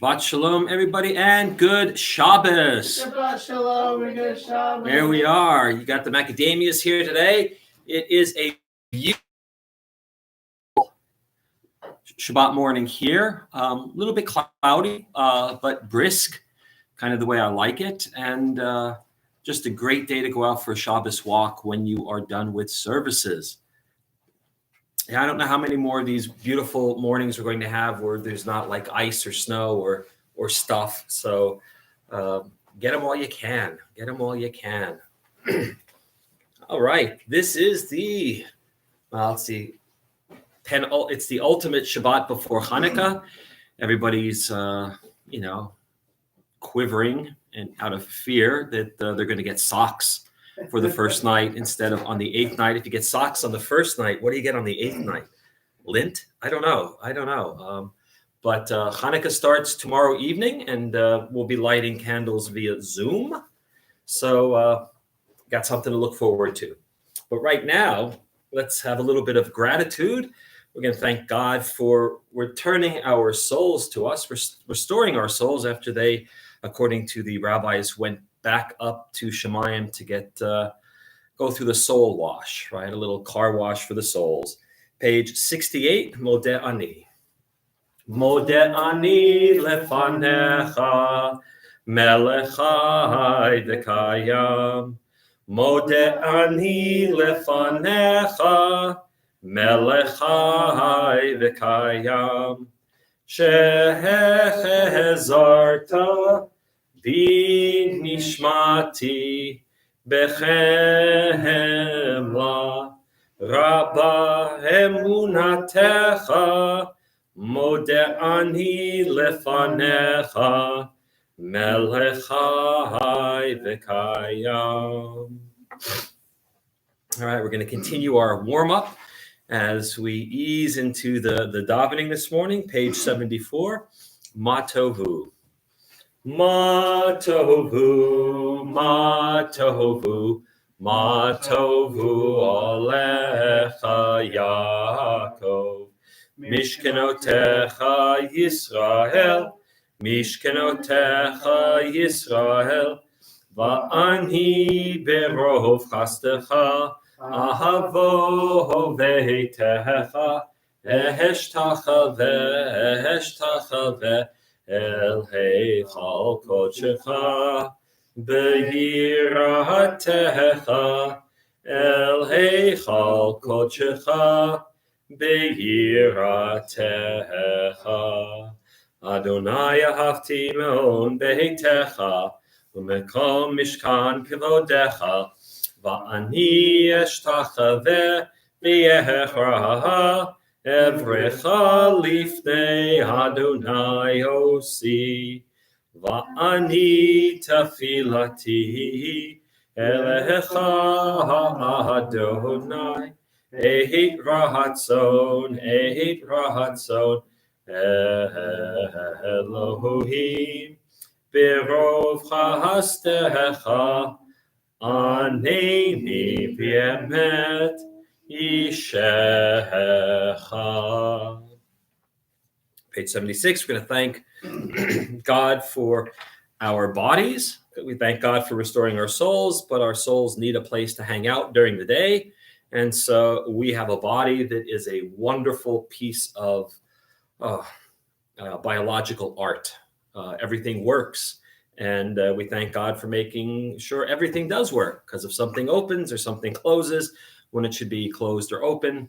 Shabbat Shalom, everybody, and good Shabbos. Shabbat Shalom and good Shabbos. There we are. You got the macadamias here today. It is a beautiful Shabbat morning here. A little bit cloudy, but brisk, kind of the way I like it. And just a great day to go out for a Shabbos walk when you are done with services. Yeah, I don't know how many more of these beautiful mornings we're going to have where there's not like ice or snow or stuff. So get them while you can. Get them while you can. All right. This is the, let's see, it's the ultimate Shabbat before Hanukkah. Everybody's, quivering and out of fear that they're going to get socks for the first night instead of on the eighth night. If you get socks on the first night, what do you get on the eighth night? Lint? I don't know. But Hanukkah starts tomorrow evening, and we'll be lighting candles via Zoom. So got something to look forward to. But right now, let's have a little bit of gratitude. We're going to thank God for returning our souls to us, restoring our souls after they, according to the rabbis, went back up to Shemayim to get go through the soul wash, right? A little car wash for the souls. Page 68, Modeh Ani. Modeh Ani lefanecha, melech chai v'kayam. Modeh Ani lefanecha, melech chai v'kayam. Shehezarta Bi nishmati bechemla rabba emunatecha modeh ani lefanecha melech chai v'kayam. All right, we're going to continue our warm-up as we ease into the davening this morning. Page 74, Matovu. Matovu, Matovu, Matovu Alecha Yaakov, Mishkenotecha Yisrael, Mishkenotecha Yisrael, Va'ani berov chastecha, Ahavo veitecha, Eheshtacha ve'eheshtacha El heichal kodshecha beyiratecha, El heichal kodshecha beyiratecha. Adonai ahavti me'on beitecha u'mekom mishkan kevodecha va'ani eshtachave v'yehra Evrecha lifnei Adonai osi, va'ani tafilati elecha Adonai, ehit rahatzon, Elohim, berov chahastecha, aneni b'emet, Ishecha. Page 76, we're going to thank God for our bodies. We thank God for restoring our souls, but our souls need a place to hang out during the day. And so we have a body that is a wonderful piece of biological art. Everything works. And we thank God for making sure everything does work, because if something opens or something closes, when it should be closed or open,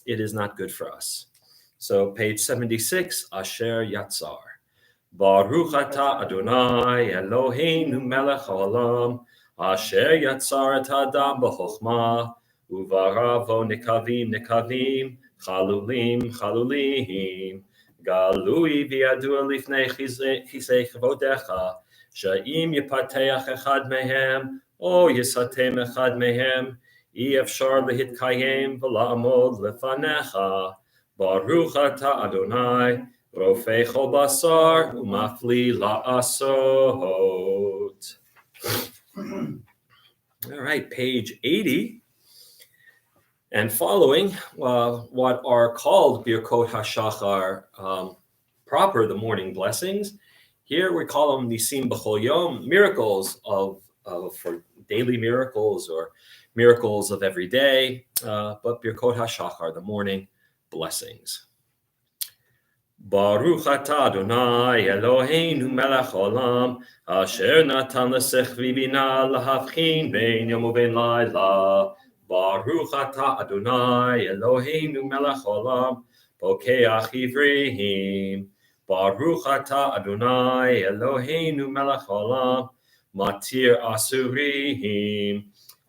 it is not good for us. So page 76, Asher Yatzar. Baruch atah Adonai Eloheinu melech haolam, Asher Yatzar et Adam b'chokhmah, uvaravo nekavim nekavim, chalulim chalulim, galui v'yadua lifnei chisei chavodecha, she'im yipateach echad mehem, o yisatem echad mehem, Efshar lehitkayem v'la'amod lefanecha, Baruch atah Adonai, Rofei chol basar u'mafli la'asot. All right, page 80. And following what are called Birkot HaShachar proper, the morning blessings, Here we call them nisim b'chol yom, miracles for daily miracles or miracles of every day. But Birkot HaShachar, the morning blessings. Baruch atah Adonai Eloheinu melech olam, asher natan l'sechvi bina lahavchin bein yom uvein layla. Baruch atah Adonai Eloheinu melech olam, pokeach ivrihim. Baruch atah Adonai Eloheinu melech olam, matir asurihim.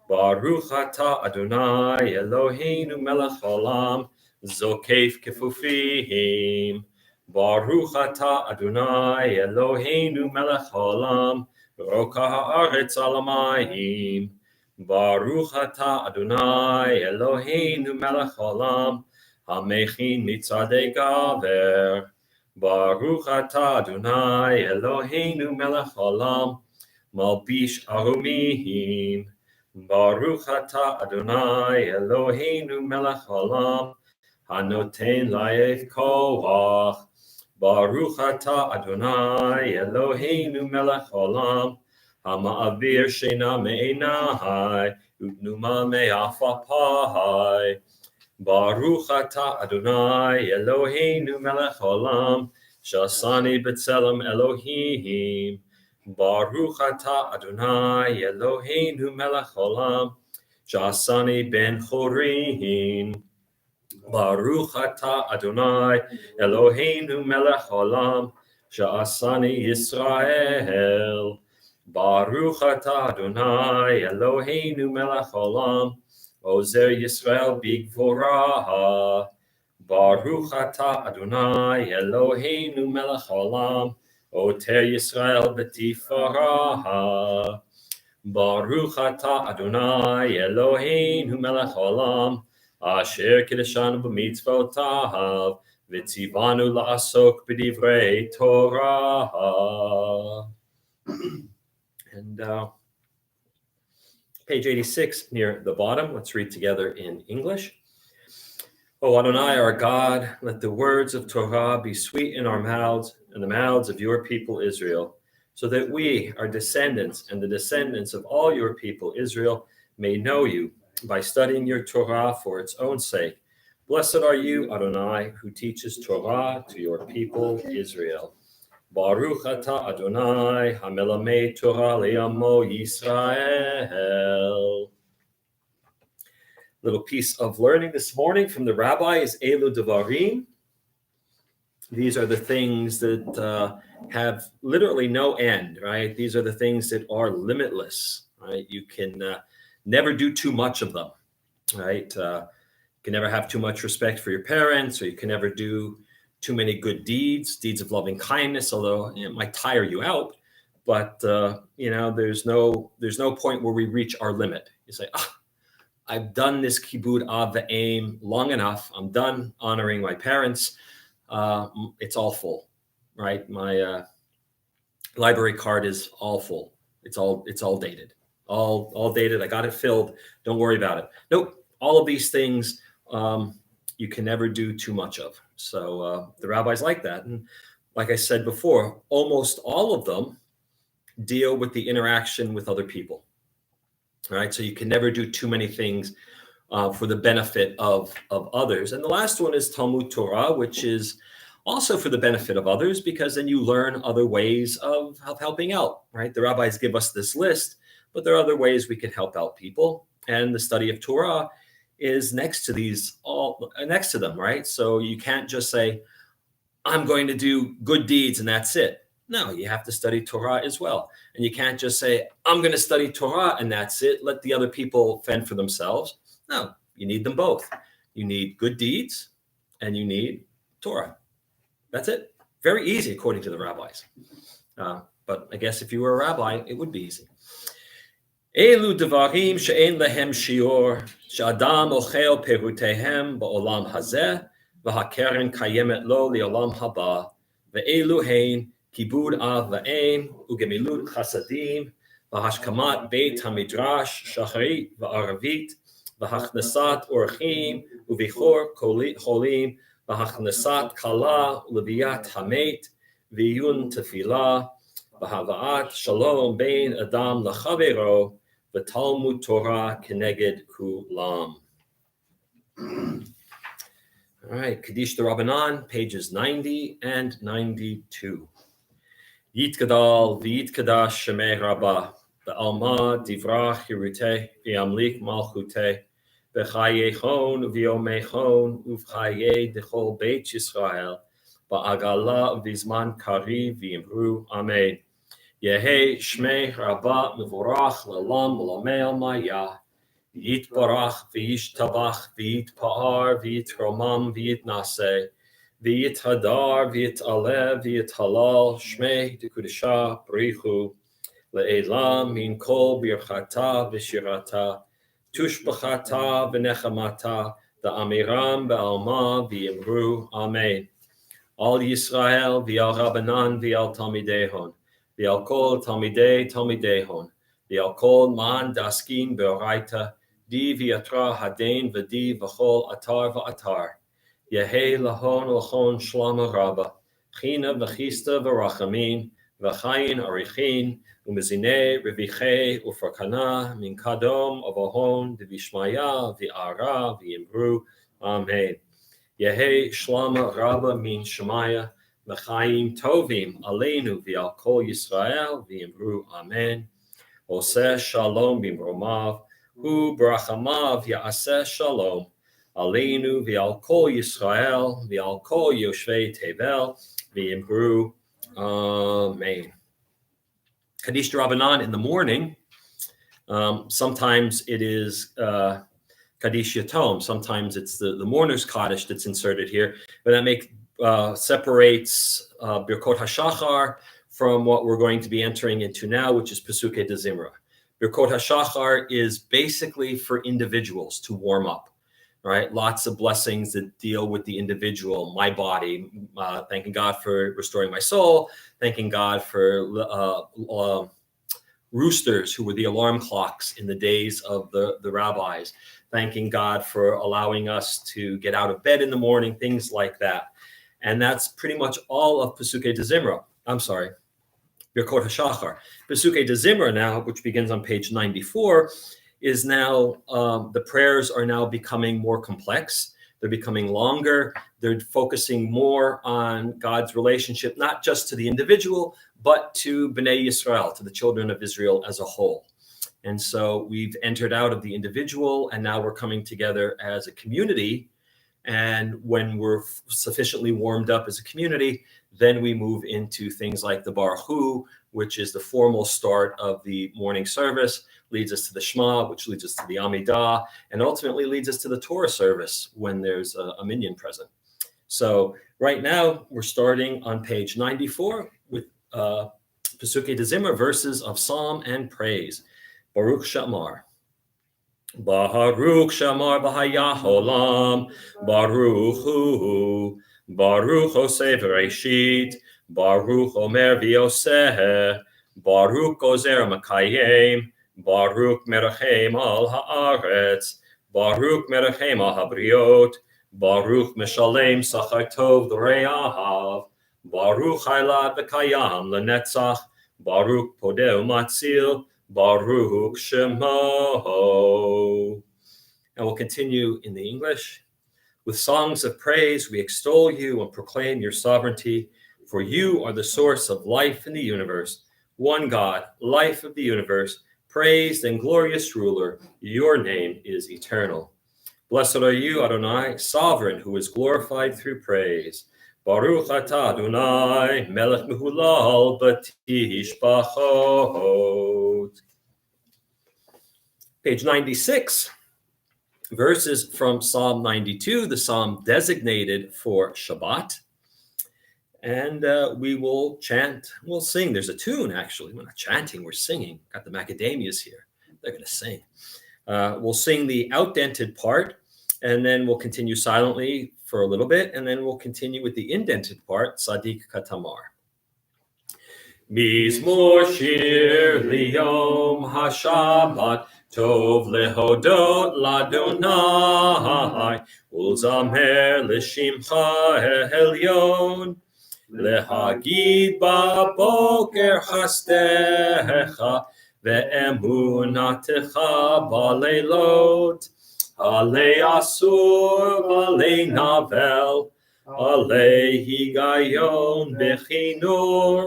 Baruch atah Adonai Eloheinu melech olam, zokef kefufihim. Baruch atah Adonai Eloheinu melech haolam, roka haaretz al hamayim. Baruch atah Adonai Eloheinu melech haolam, hamechin mitzadei gaver. Baruch atah Adonai Eloheinu melech haolam, malbish arumihim. Baruch atah Adonai Eloheinu melech haolam, hanoten laef koach. Baruch atah Adonai Eloheinu melech haolam, hama'avir sheina me'enai, utnuma me'afapai. Baruch atah Adonai Eloheinu melech haolam, shasani b'tzelem Elohim. Baruch atah Adonai Eloheinu melech haolam, shasani ben chorin. Baruch atah Adonai Eloheinu melech haolam, sha'asani Yisrael. Baruch atah Adonai Eloheinu melech haolam, ozer Yisrael bigvorah. Baruch atah Adonai Eloheinu melech haolam, oter Yisrael b'tifarah. Baruch atah Adonai Eloheinu melech haolam, asher kiddushanu b'mitzvotav, v'tzivanu la'asok b'divrei Torah. And page 86 near the bottom. Let's read together in English. O Adonai, our God, let the words of Torah be sweet in our mouths and the mouths of your people Israel, so that we, our descendants, and the descendants of all your people Israel, may know you by studying your Torah for its own sake. Blessed are you, Adonai, who teaches Torah to your people Israel. Baruch atah Adonai, hamelamed Torah le'amo Yisrael. Little piece of learning this morning from the rabbi is Elu Devarim. These are the things that have literally no end, right? These are the things that are limitless, right? You can never do too much of them, right? You can never have too much respect for your parents, or you can never do too many good deeds of loving kindness, although it might tire you out. But there's no point where we reach our limit. You say, I've done this kibud av v'aim long enough. I'm done honoring my parents. It's all full, right? My library card is all full. It's all dated, all dated. I got it filled. Don't worry about it. Nope. All of these things you can never do too much of. So the rabbis like that. And like I said before, almost all of them deal with the interaction with other people. All right. So you can never do too many things for the benefit of others. And the last one is Talmud Torah, which is also for the benefit of others, because then you learn other ways of helping out, right? The rabbis give us this list, but there are other ways we can help out people. And the study of Torah is next to them, right? So you can't just say, I'm going to do good deeds and that's it. No, you have to study Torah as well. And you can't just say, I'm going to study Torah and that's it. Let the other people fend for themselves. No, you need them both. You need good deeds and you need Torah. That's it. Very easy, according to the rabbis. But I guess if you were a rabbi, it would be easy. Elu devarim she'en lehem shior, she'adam ochel perutehem ba'olam hazeh, v'hakeren kayemet lo li'olam haba, ve'elu hein kibud av va'em, ugemilut chasadim, v'hashkamat beit hamidrash, shacharit va'aravit, v'hachnasat orchim, uvichor cholim, v'hachnasat kala u'leviat hamet, v'yun tefillah, v'havaat shalom bein adam l'chavero, v'talmud Torah keneged kulam. All right, Kaddish the Rabbanan, pages 90 and 92. Yitgadal v'yitkadash shemei rabbah, v'alma divrach hiruteh v'yamlik malchuteh, v'chayechon v'yomechon uv'chayei dechol beit Yisrael, v'agala v'zman kari v'imru amen. Yehi shmei rabbah mevorach l'olam l'omei maya. Yitbarach v'yishtabach v'yitpa'ar v'yitromam v'yitnaseh v'yithadar v'yitalev v'yithalal shmei dekudesha brichu le'elam min kol birchata v'shirata tushbachata v'nechamata da'amiram ba'alma v'yimru amen. Al Yisrael v'al Rabbanan v'al Talmidehon v'al kol Talmidehon v'al kol man daskin be'oraita di v'yatra hadain v'di v'chol atar v'atar Yehei lahon l'chon shlama rabba china v'chista v'rachamin v'chayin arichin u'mezinei revichei u'frakana min kadom avahon v'vishmaya v'ara v'yimru amen. Yehei shlama rabba min shemaya v'chaim tovim aleinu v'al kol Yisrael v'yimru amen. Oseh shalom b'mromav hu brachamav ya'aseh shalom aleinu v'al kol Yisrael v'al kol yoshvei tevel v'yimru amen. Kaddish Rabbanan in the morning. Sometimes it is Kaddish Yatom. Sometimes it's the mourner's Kaddish that's inserted here, but that separates Birkot HaShachar from what we're going to be entering into now, which is Pesukei de Zimra. Birkot HaShachar is basically for individuals to warm up, right? Lots of blessings that deal with the individual, my body, thanking God for restoring my soul, thanking God for roosters who were the alarm clocks in the days of the rabbis, thanking God for allowing us to get out of bed in the morning, things like that. And that's pretty much all of Pesukei de Zimra. Birkot HaShachar. Pesukei de Zimra now, which begins on page 94, is now, the prayers are now becoming more complex. They're becoming longer. They're focusing more on God's relationship, not just to the individual, but to Bnei Yisrael, to the children of Israel as a whole. And so we've entered out of the individual, and now we're coming together as a community. And when we're sufficiently warmed up as a community, then we move into things like the Baruch Hu, which is the formal start of the morning service, leads us to the Shema, which leads us to the Amidah, and ultimately leads us to the Torah service when there's a minyan present. So right now, we're starting on page 94 with Pesukei de Zimra, verses of psalm and praise. Baruch Shamar. Baruch Shamar B'haya Olam, Baruch Hu, Baruch Oseh V'Reishit, Baruch Omer V'Yoseh, Baruch Ozer Makayim, Baruch Merachem Al Haaretz, Baruch Merachem Al Habriot, Baruch Meshalem Sachar Tov D'Reahav, Baruch Hailad V'Kayam L'Netzach, Baruch Podeh U'Matzil, Baruch Shemo. And we'll continue in the English. With songs of praise, we extol you and proclaim your sovereignty, for you are the source of life in the universe. One God, life of the universe, praised and glorious ruler, your name is eternal. Blessed are you, Adonai, sovereign, who is glorified through praise. Baruch atah Adonai, melech mehulal b'tishbachot. Page 96, verses from Psalm 92, the psalm designated for Shabbat. And we will chant, we'll sing. There's a tune, actually. We're not chanting, we're singing. Got the macadamias here. They're going to sing. We'll sing the outdented part, and then we'll continue silently for a little bit, and then we'll continue with the indented part, Sadiq Katamar. Mizmor shir liyom hashabbat, tov lehodot ladonai, ulzamer lishimcha elyon. להגיד בבוקר חסדך ואמונתך בלילות, עלי אסור ועלי נבל, עלי היגיון בכינור,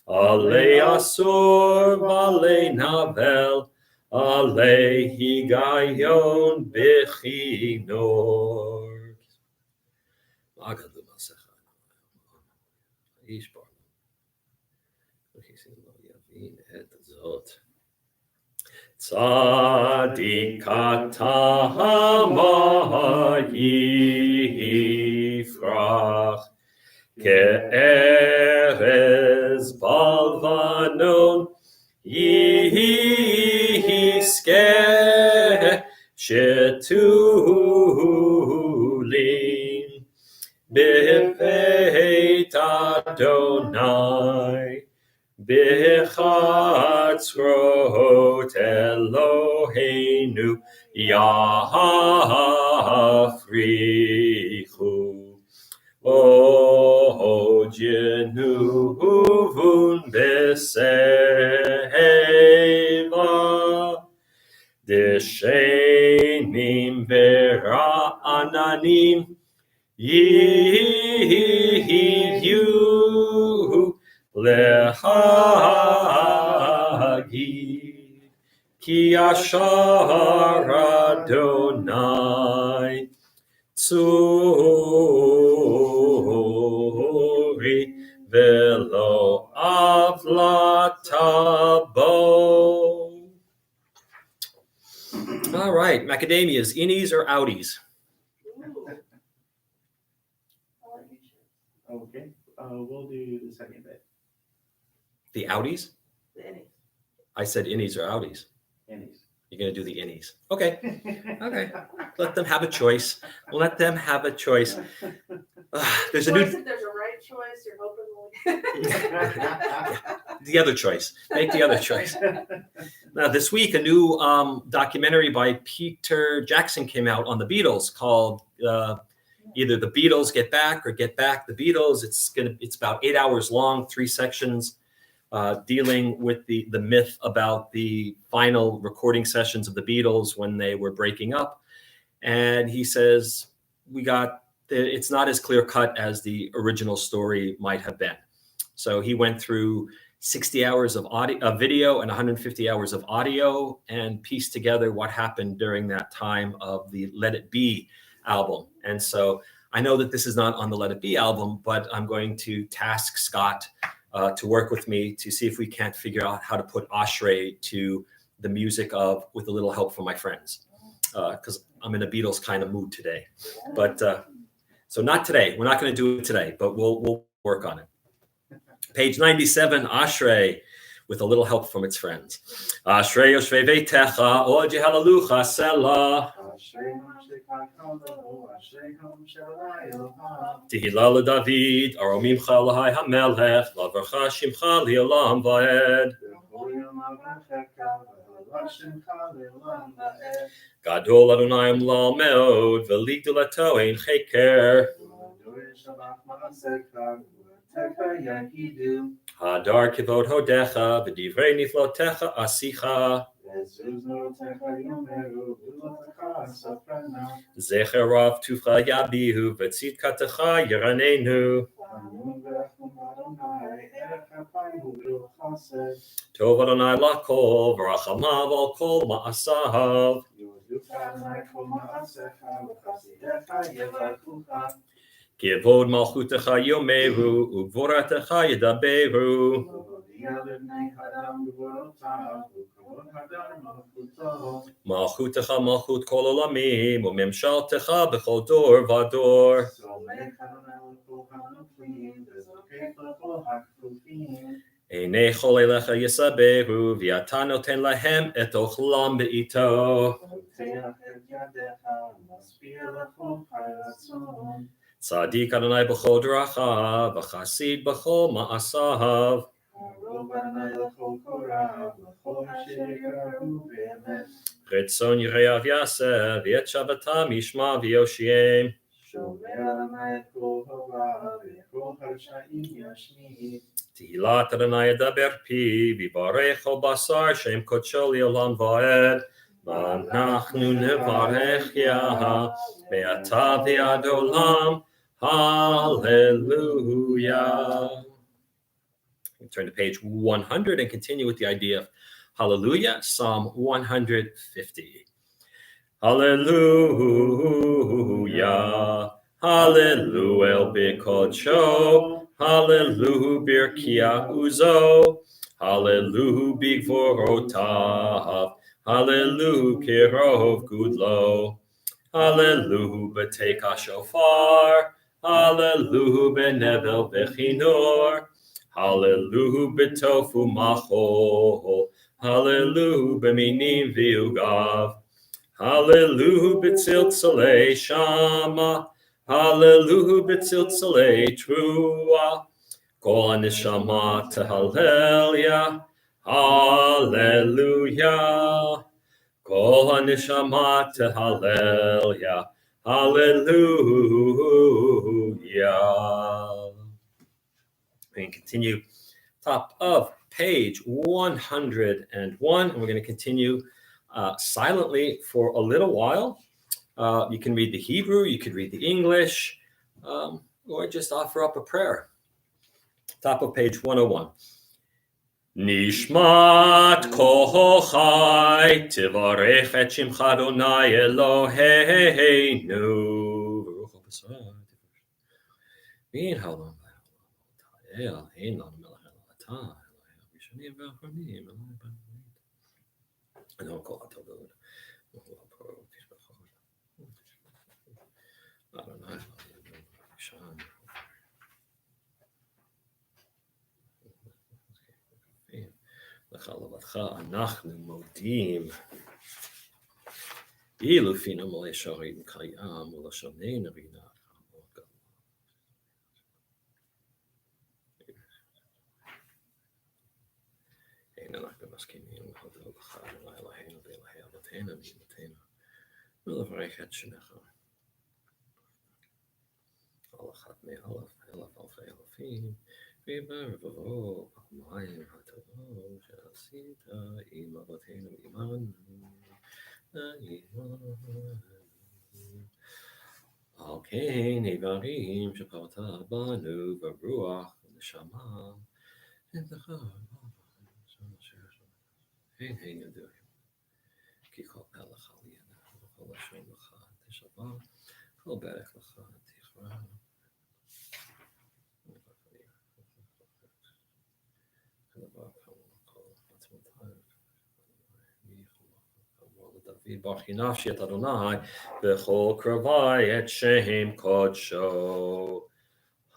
עלי אסור ועלי נבל, עלי היגיון בכינור. מה כתוב במסכת? איש פה. יבין את זאת. צדיקת העמה יפרח, כארז בלבנון יזכה, שתולים בבית אדוני, בחצרות אלוהינו יפריחו. O Genuvun Beseva, Deshenim Bera'ananim Yihiyu Lehagid Ki Yashar Adonai Tzuri velo avlatabo. All right, macadamias, innies or outies? Okay, we'll do the second bit. The outies? The innies. I said innies or outies. Innies. You're going to do the innies. Okay. Okay. Let them have a choice. Let them have a choice. There's a new. If there's a right choice, you're hoping The other choice. Make the other choice. Now, this week, a new documentary by Peter Jackson came out on the Beatles called either The Beatles Get Back or Get Back the Beatles. It's about 8 hours long, 3 sections, dealing with the myth about the final recording sessions of the Beatles when they were breaking up. And he says, it's not as clear cut as the original story might have been. So he went through 60 hours of video and 150 hours of audio and pieced together what happened during that time of the Let It Be album. And so I know that this is not on the Let It Be album, but I'm going to task Scott to work with me to see if we can't figure out how to put Ashrei to the music of With a Little Help from My Friends, because I'm in a Beatles kind of mood today. But so not today. We're not going to do it today, but we'll work on it. Page 97, Ashrei, with a little help from its friends. Ashrei yoshvei veitecha, od yehalalucha selah. Tehillah leDavid, aromimcha Elohai hamelech, lavarcha shimcha li'olam va'ed. Gadol Adonai umlal meod, v'ligdulato ein cheker. Hadar kivod hodecha, v'divrei niflotecha asicha. Zecher rav tufcha yabihu, v'tzidkatecha yiranenu. Tov Adonai lakol, v'rachamav al kol ma'asav. Kivod malchutecha yomeru, ugvoratecha yedaberu. Malchutecha malchut kol olamim, umemshaltecha bechol dor vador. Einei chol elecha yesaberu, v'yata noten lahem et ochlam be'ito. Tzadik Adonai b'chol drachav, v'chasid b'chol ma'asav. Ritzon yireyav yaseh, v'et shavatam yishma v'yoshiem. רשעים ישמיד. תהילת אדוני ידבר פי, ויברך כל בשר, שם קודשו לעולם ועד. ואנחנו נברך יה, מעתה ועד עולם. Hallelujah. Turn to page 100 and continue with the idea of hallelujah, Psalm 150. Hallelujah, hallelujah, bikodsho, hallelujah, birkia uzo, hallelujah, bigvorotav, hallelujah, kirov gudlo, hallelujah, beteka shofar, hallelujah, benevel bechinor, hallelujah, betofu machol, hallelujah, beminim viugav, hallelujah, betziltzalei shama, hallelujah, betziltzalei trua, kol haneshama tehallel, hallelujah, kol haneshama tehallel, hallelujah. And continue top of page 101, and we're going to continue silently for a little while. You can read the Hebrew, you could read the English, or just offer up a prayer. Top of page 101. Nishmat kochai tivarech et shimcha Adonai Eloheinu. Min halom el ein lanu melech elatah rishonim v'achronim Adon kol hatodot Adonai לך לבדך אנחנו מודים. אילו פינו מלא שערים קיים ולשוננו רינה. אין אנחנו מסכימים להודות לך אדוני אלוהינו ואלוהי אבותינו ואימותינו ולברך את שמך. כל אחד מאלף אלפי אלפים וברבבות המים הטובות שעשית עם אבותינו ועמנו. על כן איברים שפרת בנו ברוח ונשמה נתך אין הן ידועים כי כל פה לך לידה וכל לשון לך תשבע כל ברך לך תכרע. ברכי נפשי את אדוני בכל קרבי את שם קודשו.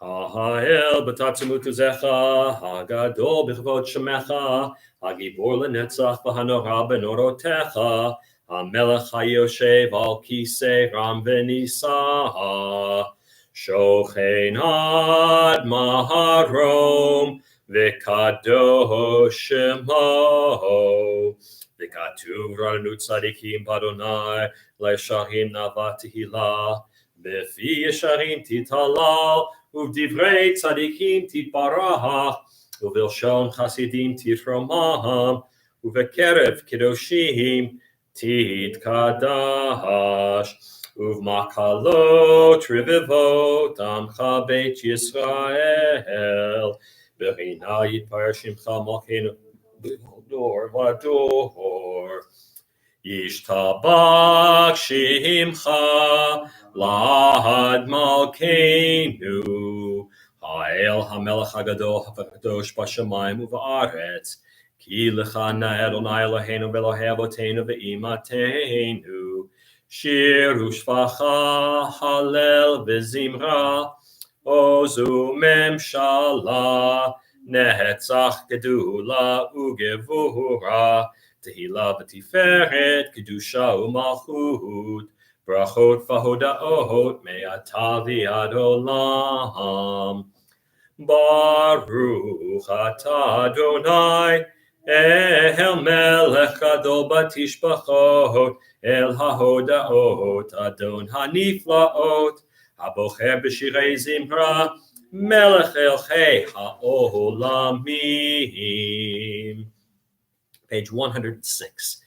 האל בתעצמות עוזך הגדול בכבוד שמך הגיבור לנצח והנורא בנורותיך המלך היושב על כיסא רם ונישא שוכן עד מרום וקדוש שמו. וכתוב רעננו צדיקים באדוני לישרים נאווה תהילה בפי ישרים תתהלל ובדברי צדיקים תתברך ובלשון חסידים תתרומם ובקרב קדושים תתקדש ובמקלות רבבות עמך בית ישראל ברינה יתפאר שמך מלכנו דור ודור. ישתבח שמך לעד מלכנו האל המלך הגדול הקדוש בשמיים ובארץ כי לך נאה אדוני אלוהינו ואלוהי אבותינו ואימותינו שיר ושפחה הלל וזמרה עוז וממשלה נצח גדולה וגבורה תהילה ותפארת קדושה ומלכות ברכות והודאות מעתה ועד עולם. ברוך אתה אדוני אל מלך גדול בתשבחות אל ההודאות אדון הנפלאות הבוחר בשירי זמרה Melech Elchei Ha'olamim. Page 106.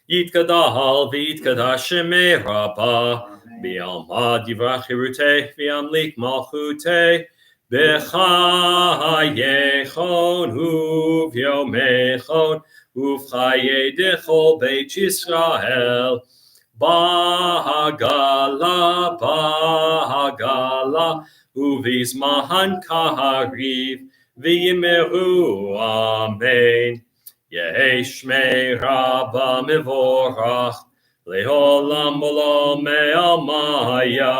Yitkadal v'yitkada Shemei Rabbah Bi'almad Yivrach Hirutei V'yamlik Malchutei B'chayechon U'v'yomechon U'v'chayei Dechol Beit Yisrael Bahagala Uvizmahan Kahariv V'yimeru Amen. Yeshmei Rabba Mivorach Leolam Olam Me'amaya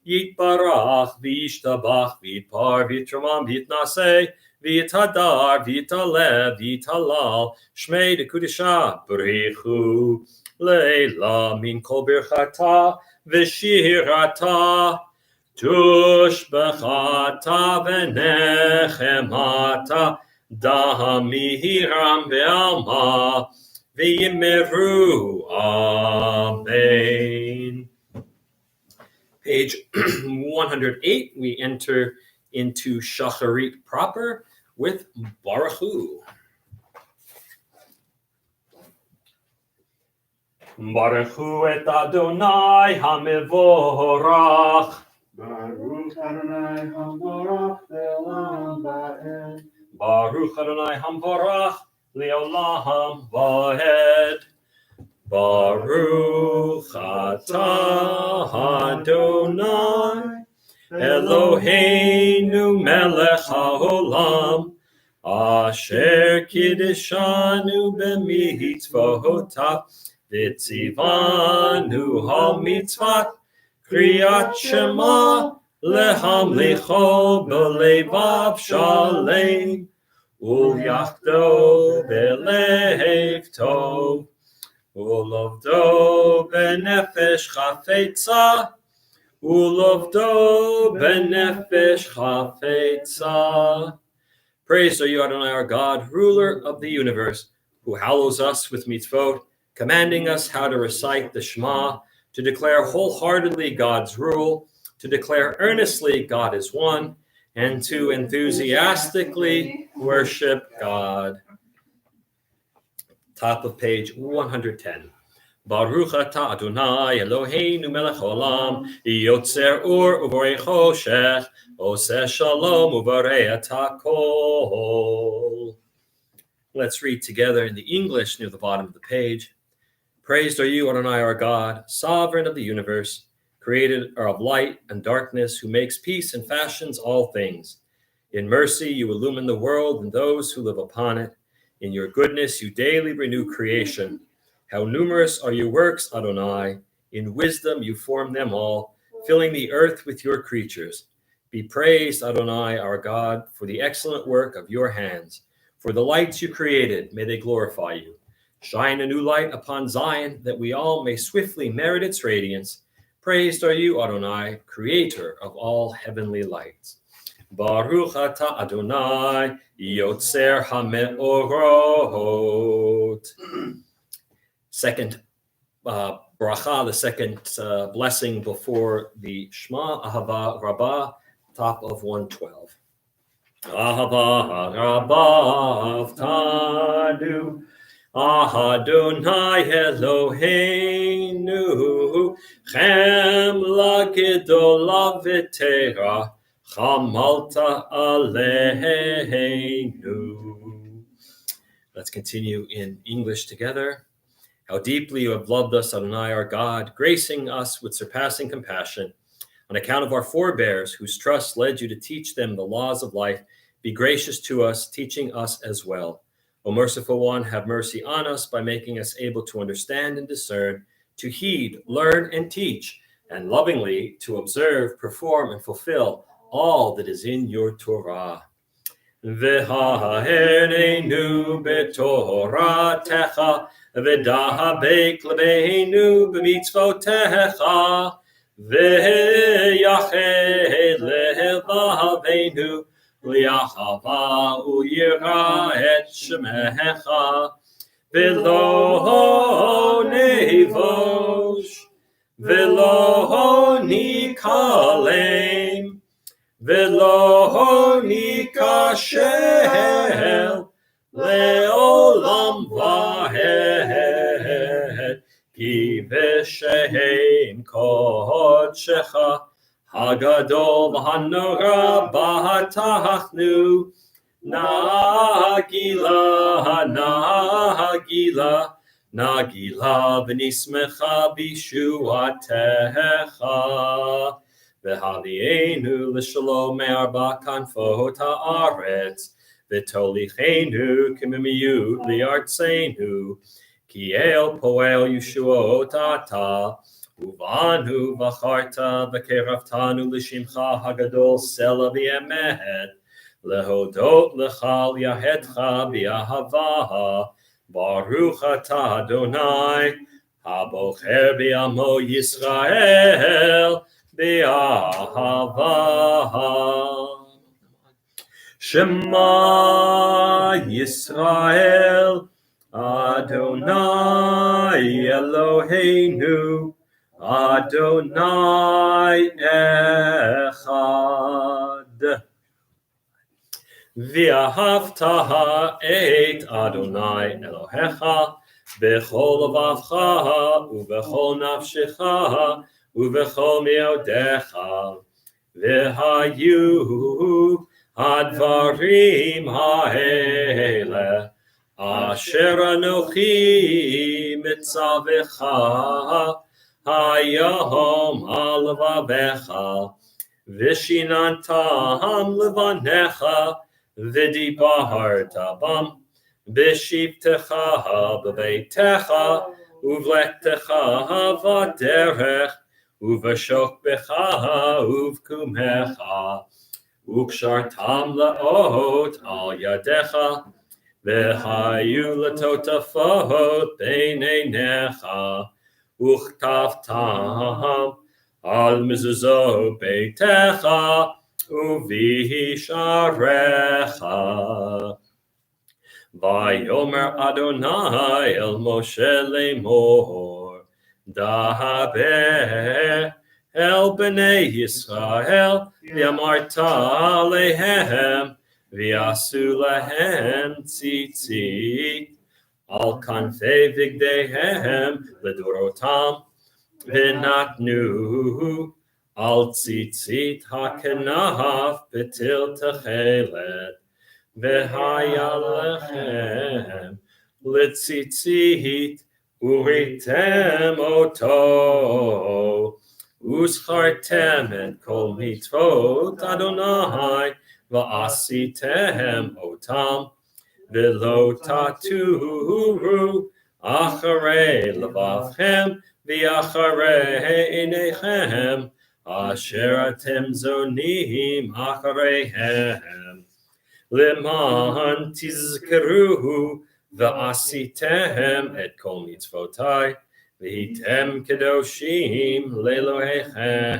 Yitbarach V'yishtabach V'yitpar V'yitramam V'yitnaseh V'yitadar V'yitalev V'yitalal Shmei Dekudisha B'richu Leila Min Kol Birchata V'shirata Tushbechata V'nechemata Dahamihiram Ve'alma V'yimeru Amen. Page 108, we enter into Shacharit proper with Baruch Hu. Baruch Hu et Adonai HaMevorach. Baruch Adonai Hamorach Le'olam Va'ed. Baruch Adonai HaMevorach Le'olam Va'ed. Baruch atah Adonai Eloheinu melech haolam asher kiddeshanu b'mitzvotav v'tzivanu ha'mitzvot kriyat shema lehamlicho b'levav shalem u'yachdo b'lev tov Ulovdo benefesh chafetza, Ulovdo benefesh chafetza. Praise are you, Adonai, our God, ruler of the universe, who hallows us with mitzvot, commanding us how to recite the Shema, to declare wholeheartedly God's rule, to declare earnestly God is one, and to enthusiastically worship God. Top of page 110. Baruch atah Adonai Eloheinu melech haolam yotzer ur uvorei choshech oseh shalom uvorei hakol. Let's read together in the English near the bottom of the page. Praised are you, Adonai, our God, sovereign of the universe, creator of light and darkness, who makes peace and fashions all things. In mercy you illumine the world and those who live upon it. In your goodness you daily renew creation. How numerous are your works, Adonai. In wisdom you form them all, filling the earth with your creatures. Be praised, Adonai, our God, for the excellent work of your hands. For the lights you created, may they glorify you. Shine a new light upon Zion, that we all may swiftly merit its radiance. Praised are you, Adonai, creator of all heavenly lights. Baruch atah Adonai, Yotzer HaMeorot. Second bracha, the second blessing before the Shema, Ahava Rabbah, top of 112. Ahava Rabbah Avtanu, Adonai Eloheinu, Chemla Gedola V'Tera, Chamalta Aleinu. Let's continue in English together. How deeply you have loved us, Adonai, our God, gracing us with surpassing compassion. On account of our forebears, whose trust led you to teach them the laws of life, be gracious to us, teaching us as well. O merciful one, have mercy on us by making us able to understand and discern, to heed, learn, and teach, and lovingly to observe, perform, and fulfill all that is in your Torah. V'ha'enenu b'toratecha, v'dahabek lebeinu b'mitzvotecha, v'yacheh levahavenu li'achava u'yira et shemecha, v'lo nevosh, v'lo nikalem, ולא ניכשל לעולם ועד, כי בשם קודשך הגדול והנורא בטחנו, נגילה ונשמחה בישועתך. והביאנו לשלום מארבע כנפות הארץ, ותוליכנו כממיות לארצנו, כי אל פועל ישועות אתה, ובנו בחרת וקרבתנו לשמך הגדול סלע ואמת, להודות לך על יהדך באהבה. ברוך אתה אדוני הבוחר בעמו ישראל באהבה. שמע ישראל אדוני אלוהינו אדוני אחד. ואהבת את אדוני אלוהיך בכל לבבך ובכל נפשך ובכל מאודך. והיו הדברים האלה אשר אנוכי מצווך היום על לבבך, ושיננתם לבניך ודיברת בם בשבתך בביתך ובלכתך בדרך ובשוכבך ובקומך, וקשרתם לאות על ידיך, והיו לטוטפות בין עיניך, וכתבתם על מזוזות ביתך ובשעריך. ויאמר אדוני אל משה לאמור, דבר אל בני ישראל ואמרת עליהם, ויעשו להם ציצית על כנפי בגדיהם לדורותם, ונתנו על ציצית הכנף פתיל תכלת, והיה לכם לציצית וריתם אותו, וזכרתם את כל מצוות אדוני ועשיתם אותם, ולא תטורו אחרי לבבכם ואחרי עיניכם אשר אתם זונים אחריהם, למען תזכרו ועשיתם את כל מצוותיי, והייתם קדושים לאלוהיכם.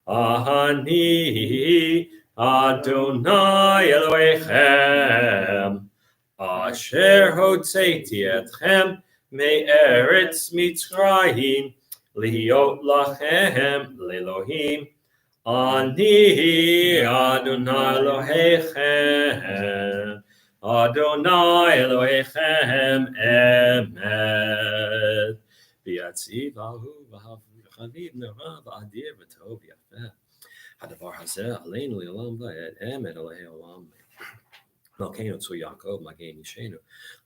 אני אדוני אלוהיכם, אשר הוצאתי אתכם מארץ מצרים, להיות לכם לאלוהים. אני אדוני אלוהיכם, אדוני אלוהיכם אמת. ויציב אהוב וחביב נורא ואדיר וטוב יפה. הדבר הזה עלינו לעולם ועד, אמת אלוהי עולם. מלכנו צור יעקב מגן אישנו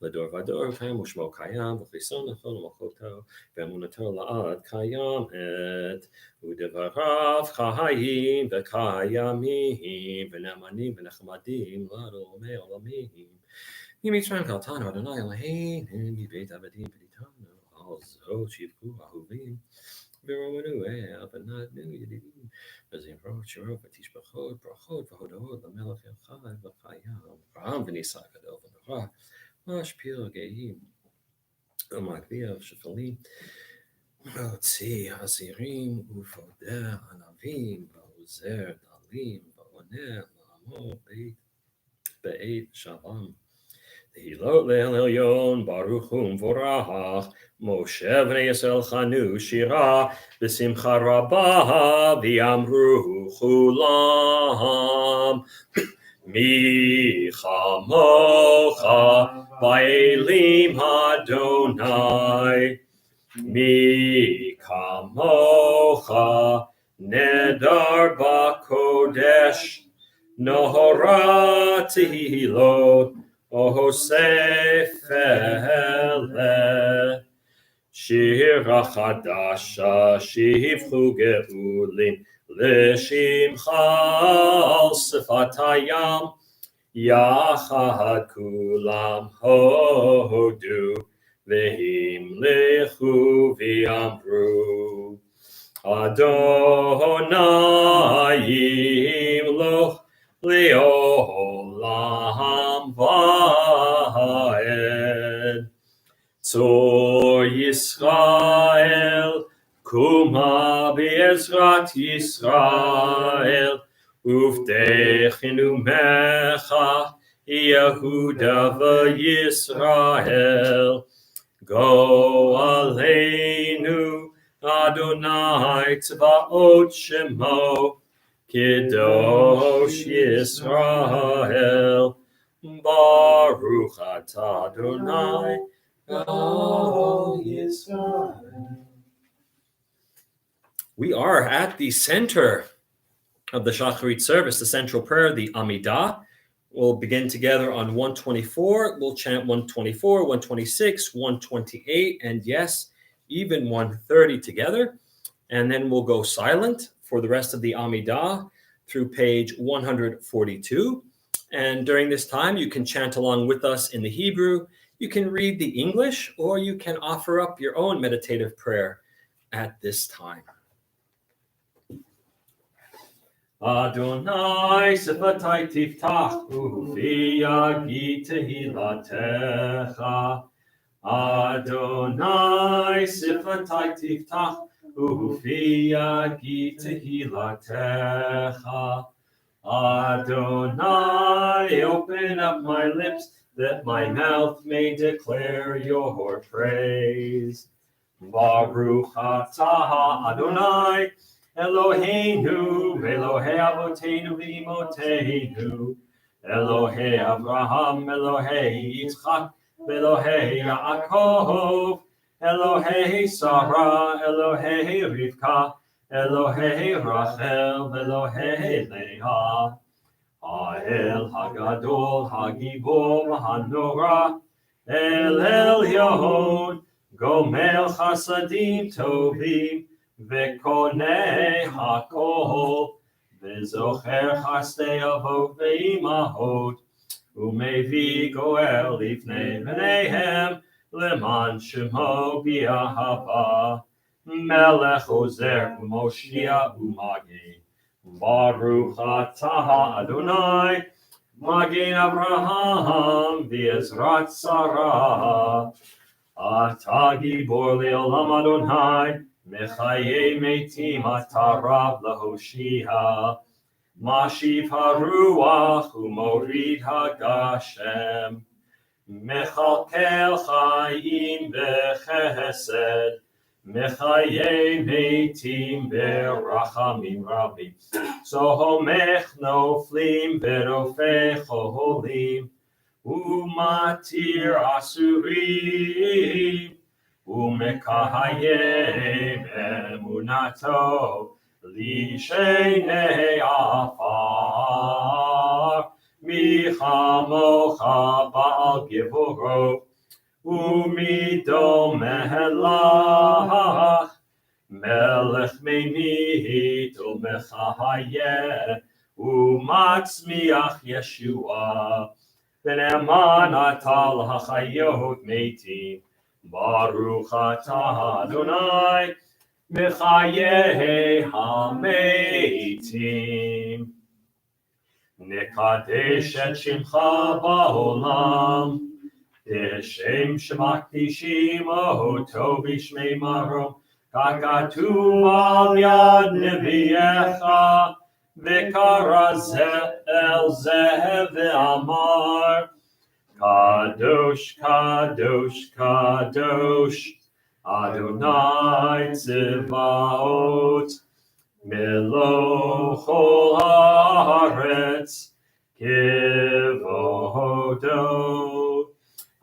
לדור ודור, ושמו קיים וחיסון לכל מלכותו ואמונתו לעד קיימת, ודבריו חיים וקיימים ונאמנים ונחמדים לעולמי עולמים. ממצרים קלטנו אדוני אלוהינו מבית עבדים פדיתנו, על זאת שיבחו אהובים ורומנו ונתנו ידידים, וזמרות שירות ותשבחות ברכות והודעות למלך חי וקיים, אברהם וניסה גדול ונורא, משפיל גאים ומגביר שפלים, והוציא הזירים ופודה ענבים, ועוזר דלים ועונה לעמו בעת שלום. Hilot le'el elyon baruch hu mvorach Moshe v'nei Yisrael chanu shira b'simcha rabah v'yamru chulam mi chamocha ba'elim Adonai mi kamocha nedar b'kodesh Nohora tehilot Ohosefele Shira chadasha shivchu geulim L'shimcha al sifatayam Yachad kulam hodu V'himlechu v'yamru Adonai yimloch Leolam va'ed Tzor Yisrael Kuma be'ezrat Yisrael Uvdechinu mecha Yehuda v'Yisrael Go aleinu Adonai tzvaot shemo Kadosh Yisrael Baruch atah Adonai Kol Yisrael. We are at the center of the Shacharit service, the central prayer, the Amidah. We'll begin together on 124. We'll chant 124, 126, 128, and yes, even 130 together. And then we'll go silent for the rest of the Amidah through page 142. And during this time, you can chant along with us in the Hebrew. You can read the English, or you can offer up your own meditative prayer at this time. Adonai sifatai tiftach ufi yagi tehilatecha. Adonai sifatai tiftach ufi yagi tehilatecha. Adonai, open up my lips that my mouth may declare your praise. Baruch atah Adonai Eloheinu, Elohei Avotenu v'Imotenu, Elohei Avraham, Elohei Yitzchak, Elohei Yaakov, Elohei Sarah, Elohei Rivka, Elohei Rachel, Elohei Leah, Ha'el Hagadol, Hagibor, Hanora, El Elyon, Gomel Chasadim Tovim, V'konei hakol, v'zocher chastei avot ve'imahot, u'mevi goel lifnei v'neihem, leman shemo b'ahava, melech ozer u'moshia u'magin, baruch atah Adonai, magin Avraham, v'ezrat Sarah, atah gibor le'olam Adonai, Mechaye metim atarav lahoshiha, mashiv haruach umorid hagashem, mechalkel chayim bechesed, mechaye metim berachamim rabim, sohomech noflim verofech choholim, umatir asurim, Umekahayem emunato lishenei afar michamocha ba'al givoro umidomelach melech meinit umechahayem umatzmiach Yeshua v'ne'eman atal hachayot meitim Baruch atah Adonai, Mechayeh hametim. Nekadesh et shimcha ba'olam, Deshem shemakdishim oto b'shmei marom, Kakatu al yad neviecha, V'kara el zeh ve'amar, Kadosh, Kadosh, Kadosh, Adonai Tzivaot, Melochol Haaretz, Kivodo.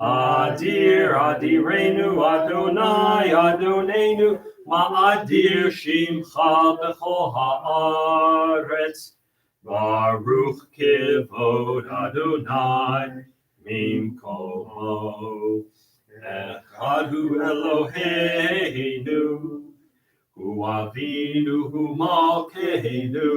Adir, Adirenu, Adonai, Adonenu, Ma'adir Shimcha B'chol Haaretz. Baruch Kivod Adonai, Mimkomo. Echad hu Eloheinu, hu Avinu, hu Malkeinu,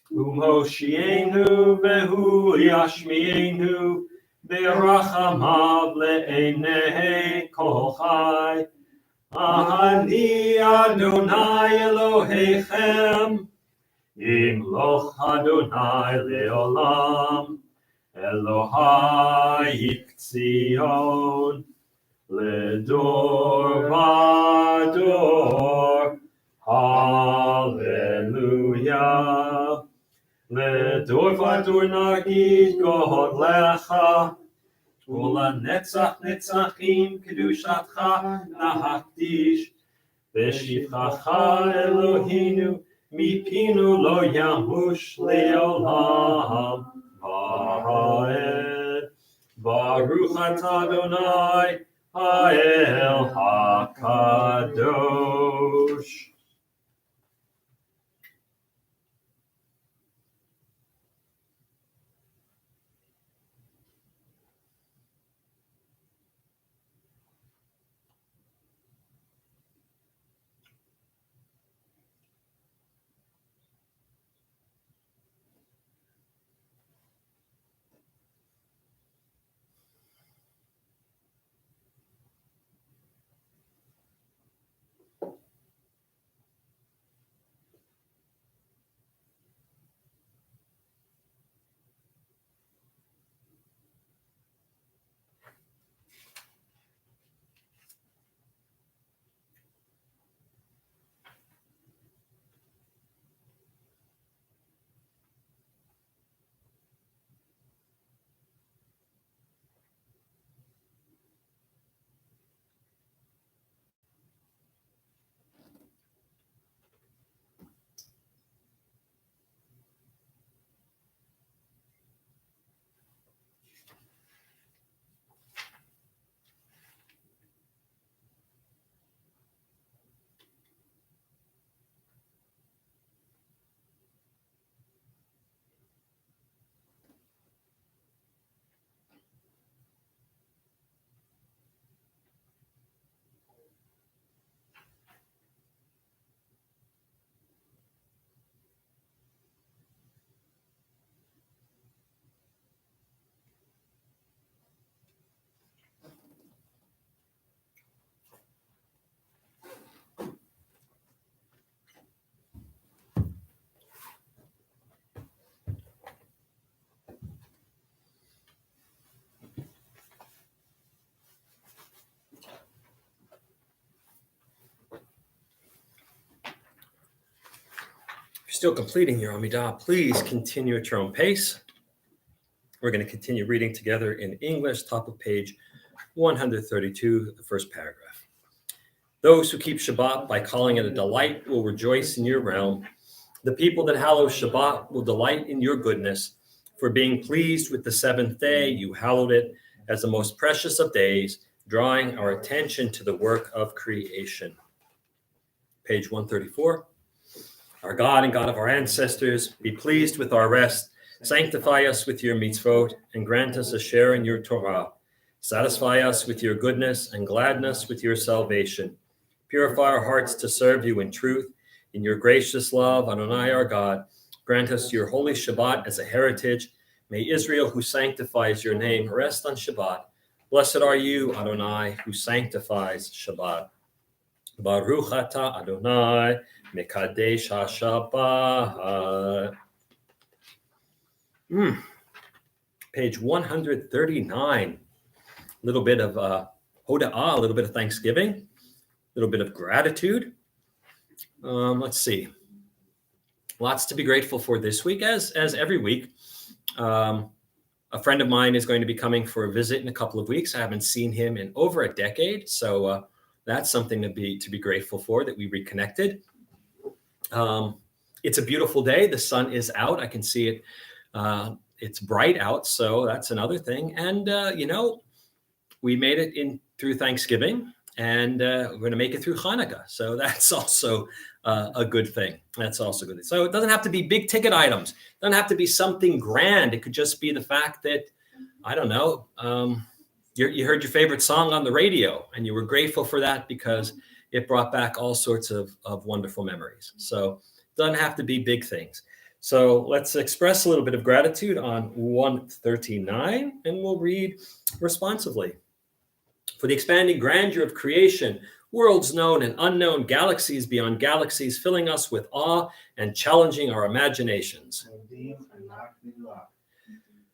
hu Moshienu, vehu Yashmienu, Berachamav le'enei kol chai. Ani Adonai Elohechem, Yimloch Adonai le'olam, Elohai Tzion, Ledor vador. Hallelujah. Ledor vador nagid God lecha, Ula netzach netzachim kedushatcha nahakdish, Veshivchacha Elohinu mipinu lo yamush leolam va'ed. Baruch atah Adonai Ha'el HaKadosh. If you're still completing your Amidah, please continue at your own pace. We're going to continue reading together in English, top of page 132, the first paragraph. Those who keep Shabbat by calling it a delight will rejoice in your realm. The people that hallow Shabbat will delight in your goodness. For being pleased with the seventh day, you hallowed it as the most precious of days, drawing our attention to the work of creation. Page 134. Our God and God of our ancestors, be pleased with our rest. Sanctify us with your mitzvot and grant us a share in your Torah. Satisfy us with your goodness and gladness with your salvation. Purify our hearts to serve you in truth. In your gracious love, Adonai our God, grant us your holy Shabbat as a heritage. May Israel, who sanctifies your name, rest on Shabbat. Blessed are you, Adonai, who sanctifies Shabbat. Baruch atah Adonai, mekadesh ha-Shabbat. Page 139. A little bit of hoda'ah, a little bit of thanksgiving, a little bit of gratitude. Let's see. Lots to be grateful for this week, as every week. A friend of mine is going to be coming for a visit in a couple of weeks. I haven't seen him in over a decade, so that's something to be grateful for, that we reconnected. It's a beautiful day. The sun is out. I can see it. It's bright out, so that's another thing. And we made it in through Thanksgiving, and we're going to make it through Hanukkah. So that's also a good thing. That's also good. So it doesn't have to be big ticket items. It doesn't have to be something grand. It could just be the fact that, I don't know, you heard your favorite song on the radio, and you were grateful for that because it brought back all sorts of wonderful memories. So it doesn't have to be big things. So let's express a little bit of gratitude on 139, and we'll read responsively. For the expanding grandeur of creation, worlds known and unknown, galaxies beyond galaxies, filling us with awe and challenging our imaginations.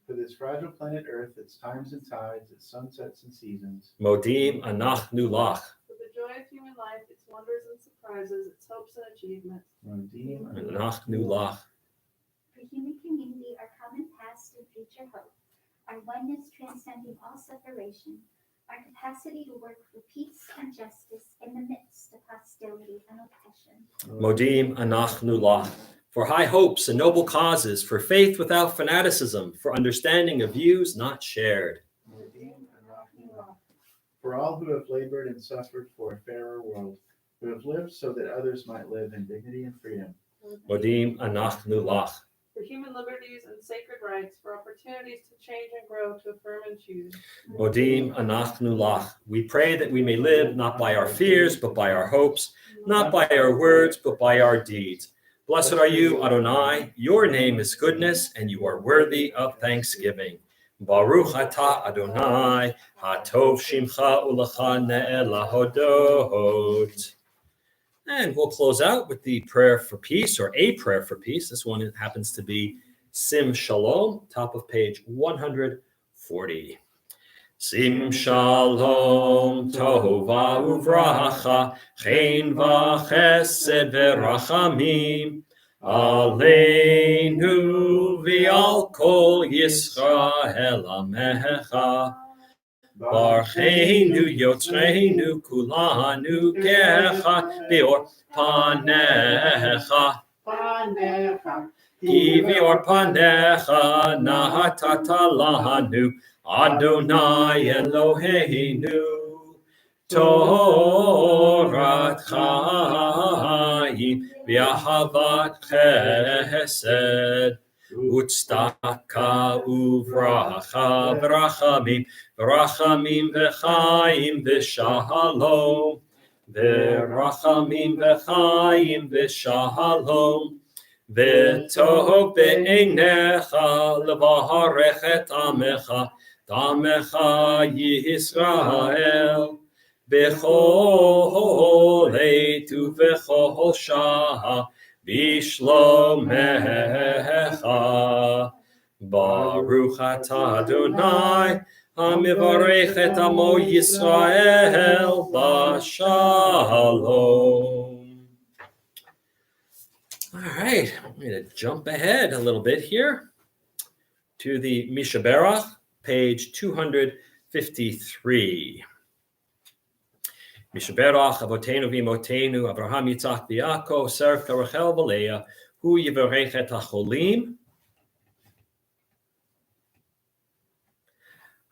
For this fragile planet Earth, its times and tides, its sunsets and seasons. Modim anachnu lach. For the joy of human life, its wonders and surprises, its hopes and achievements. Modim Anachnu lach. For human community, our common past and future hope, our oneness transcending all separation, our capacity to work for peace and justice in the midst of hostility and oppression. Modim anachnu lach. For high hopes and noble causes, for faith without fanaticism, for understanding of views not shared. For all who have labored and suffered for a fairer world, who have lived so that others might live in dignity and freedom. Modim anachnu lach. For human liberties and sacred rights, for opportunities to change and grow, to affirm and choose. Modim anachnu lach. We pray that we may live not by our fears, but by our hopes, not by our words, but by our deeds. Blessed are you, Adonai. Your name is goodness, and you are worthy of thanksgiving. Baruch atah Adonai, hatov shimcha ulecha ne'ela hodot. And we'll close out with the prayer for peace, or a prayer for peace. This one happens to be Sim Shalom, top of page 140. Sim Shalom, Tova Uvracha, Chen V'Chesed V'Rachamim, Aleinu V'Al Kol Yisrael Amecha. Barcheinu Yotzreinu Kulanu Kecha Bior Panecha. Ki Bior Panecha Nahatata Lanu Adonai Eloheinu. Torat Chaim V'Ahavat Chesed Utstaka Uvracha V'Rachamim Rachamim v'chaim v'shalom, v'rachamim v'chaim v'shalom, v'tov be'einecha l'vaharech et amecha, t'amecha Yisrael, b'chol eitu v'chol shah, b'shlomecha, Baruch atah Adonai, Hamivarech et amo Yisrael b'shalom. All right, I'm going to jump ahead a little bit here to the Mishaberach, page 253. Mishaberach avotenu v'imotenu Abraham Yitzchak v'Yaakov Sarah Rachel v'Leah hu yivarech et hacholim.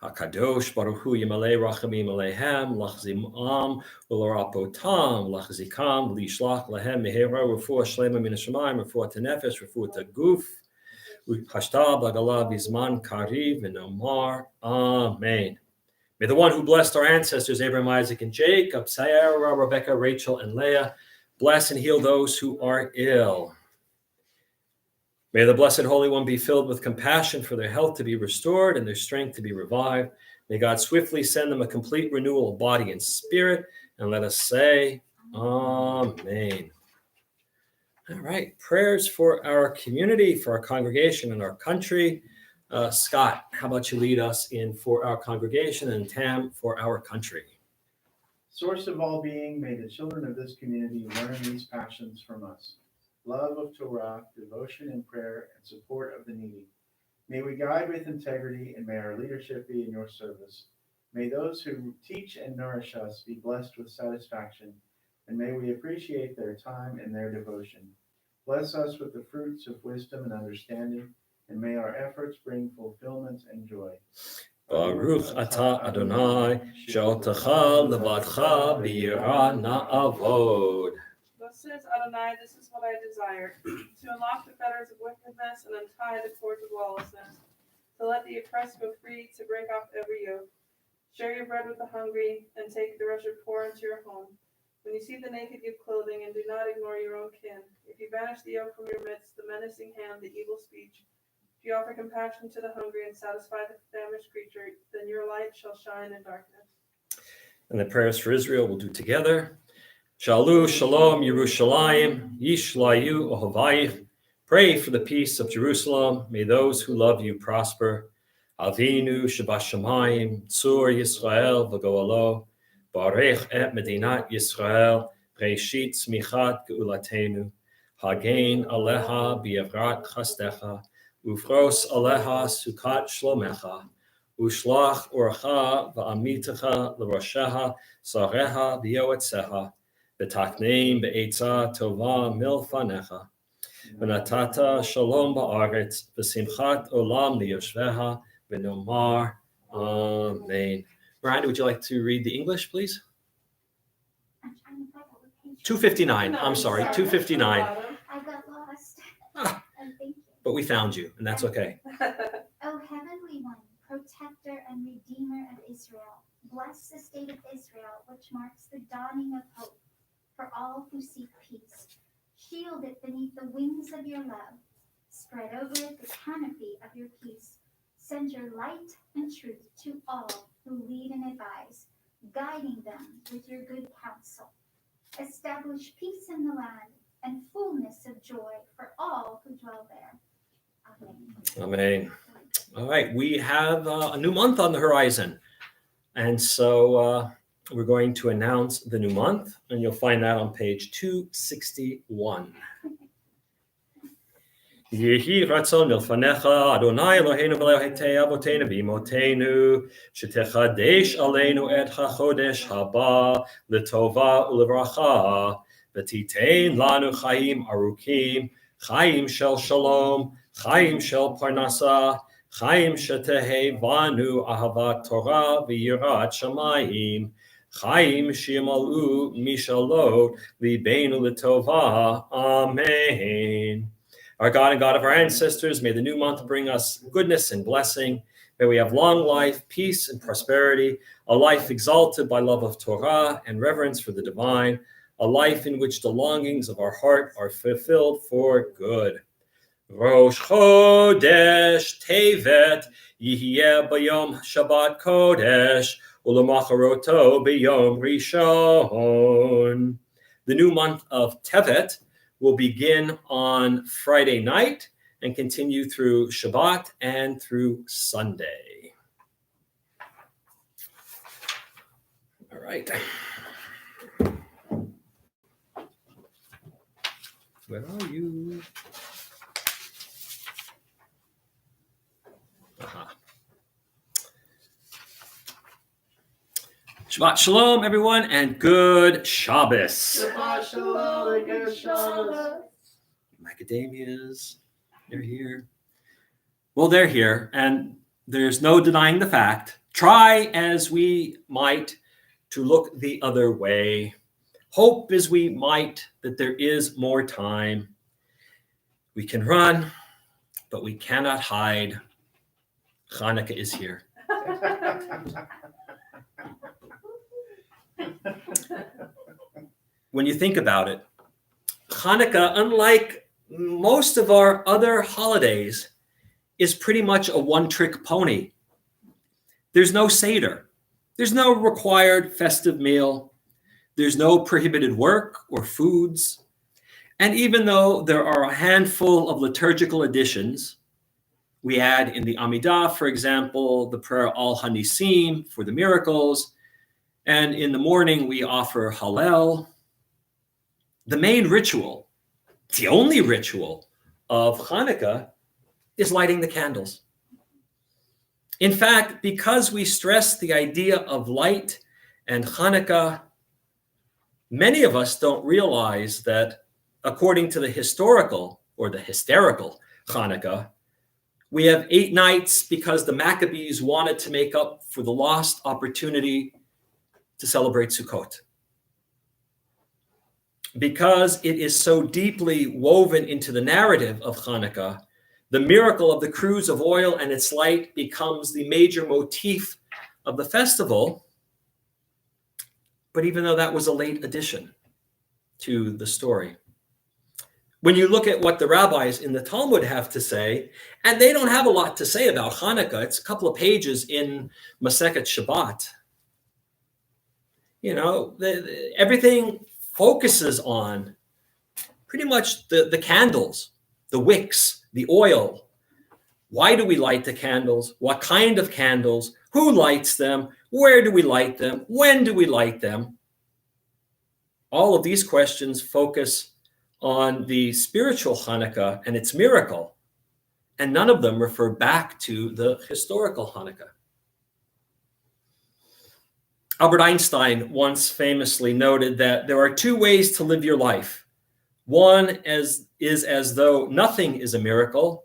HaKadosh Baruch Hu Yimalei Rachamim Aleihem Lachzimam Ularapotam Lachzikam Lishlach Lahem Mehera Refuah Shlema Min Hashemayim Refuah Tenefesh Refuah Taguf Hashta Bagala Bizman Kariv V'Nomar Amen. May the one who blessed our ancestors Abraham, Isaac, and Jacob, Sarah, Rebecca, Rachel, and Leah, bless and heal those who are ill. May the Blessed Holy One be filled with compassion for their health to be restored and their strength to be revived. May God swiftly send them a complete renewal of body and spirit. And let us say, Amen. All right, prayers for our community, for our congregation, and our country. Scott, how about you lead us in for our congregation, and Tam for our country. Source of all being, may the children of this community learn these passions from us. Love of Torah, devotion in prayer, and support of the needy. May we guide with integrity, and may our leadership be in your service. May those who teach and nourish us be blessed with satisfaction, and may we appreciate their time and their devotion. Bless us with the fruits of wisdom and understanding, and may our efforts bring fulfillment and joy. Baruch atah Adonai, she'otecha levadcha b'yirah na'avod. Thus says Adonai, this is what I desire, to unlock the fetters of wickedness and untie the cords of lawlessness, to let the oppressed go free, to break off every yoke. Share your bread with the hungry, and take the rest poor into your home. When you see the naked, give clothing, and do not ignore your own kin. If you banish the yoke from your midst, the menacing hand, the evil speech, if you offer compassion to the hungry and satisfy the famished creature, then your light shall shine in darkness. And the prayers for Israel we'll do together. Shalu Shalom Yerushalayim, Yishlayu Ohavayich. Pray for the peace of Jerusalem. May those who love you prosper. Avinu Shabashamayim, Tzur Yisrael V'goalo, Barech et Medinat Yisrael, Reshit Tzmichat Geulatenu, Hagein Aleha B'Yevrat Chastecha, Ufros Aleha Sukat Shlomecha, Ushlach Orcha V'Amitecha L'Rosheha, Sareha V'Yoetzeha, V'Takneim Be'etza Tova Milfanecha, V'Natata Shalom Ba'aretz, V'Simchat Olam Liyoshveha, V'Nomar. Amen. Miranda, would you like to read the English, please? I'm trying to find out what page. 259. I'm sorry, 259. I got lost. Ah. And thank you. But we found you, and that's okay. O Heavenly One, Protector and Redeemer of Israel, bless the state of Israel, which marks the dawning of hope for all who seek peace. Shield it beneath the wings of your love. Spread over it the canopy of your peace. Send your light and truth to all who lead and advise, guiding them with your good counsel. Establish peace in the land and fullness of joy for all who dwell there. Amen. Amen. All right, we have a new month on the horizon. And so we're going to announce the new month, and you'll find that on page 261. Yehi ratzon milfanecha Adonai Eloheinu v'Elohei avotenu v'imotenu shetechadesh aleinu et hachodesh haba l'tova u'levracha v'titein lanu chaim arukim chaim shel shalom chaim shel parnasa chaim shetehevanu ahavat Torah v'yirat shamayim chaim shimalu mishalot libeinu l'tova. Amen. Our God and God of our ancestors, may the new month bring us goodness and blessing. May we have long life, peace, and prosperity, a life exalted by love of Torah and reverence for the divine, a life in which the longings of our heart are fulfilled for good. Rosh Chodesh Tevet Yihye Bayom Shabbat Kodesh Ulamacharoto Bayom Rishon. The new month of Tevet will begin on Friday night and continue through Shabbat and through Sunday. All right. Where are you? Aha. Shabbat Shalom, everyone, and good Shabbos. Shabbat Shalom and good Shabbos. Macadamias, they're here. Well, they're here, and there's no denying the fact. Try as we might to look the other way. Hope as we might that there is more time. We can run, but we cannot hide. Hanukkah is here. When you think about it, Hanukkah, unlike most of our other holidays, is pretty much a one-trick pony. There's no Seder. There's no required festive meal. There's no prohibited work or foods. And even though there are a handful of liturgical additions, we add in the Amidah, for example, the prayer Al Hanisim for the miracles, and in the morning we offer Hallel. The main ritual, the only ritual of Hanukkah, is lighting the candles. In fact, because we stress the idea of light and Hanukkah, many of us don't realize that according to the historical or the hysterical Hanukkah, we have 8 nights because the Maccabees wanted to make up for the lost opportunity to celebrate Sukkot. Because it is so deeply woven into the narrative of Hanukkah, the miracle of the cruse of oil and its light becomes the major motif of the festival. But even though that was a late addition to the story, when you look at what the rabbis in the Talmud have to say, and they don't have a lot to say about Hanukkah, it's a couple of pages in Masechet Shabbat. You know, everything focuses on pretty much the candles, the wicks, the oil. Why do we light the candles? What kind of candles? Who lights them? Where do we light them? When do we light them? All of these questions focus on the spiritual Hanukkah and its miracle, and none of them refer back to the historical Hanukkah. Albert Einstein once famously noted that there are 2 ways to live your life. One is as though nothing is a miracle,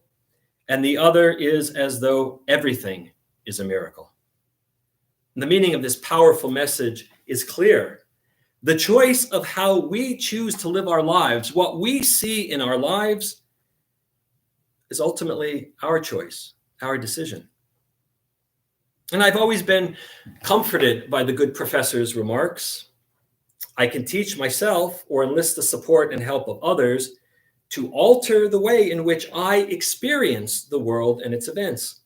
and the other is as though everything is a miracle. And the meaning of this powerful message is clear. The choice of how we choose to live our lives, what we see in our lives, is ultimately our choice, our decision. And I've always been comforted by the good professor's remarks. I can teach myself or enlist the support and help of others to alter the way in which I experience the world and its events.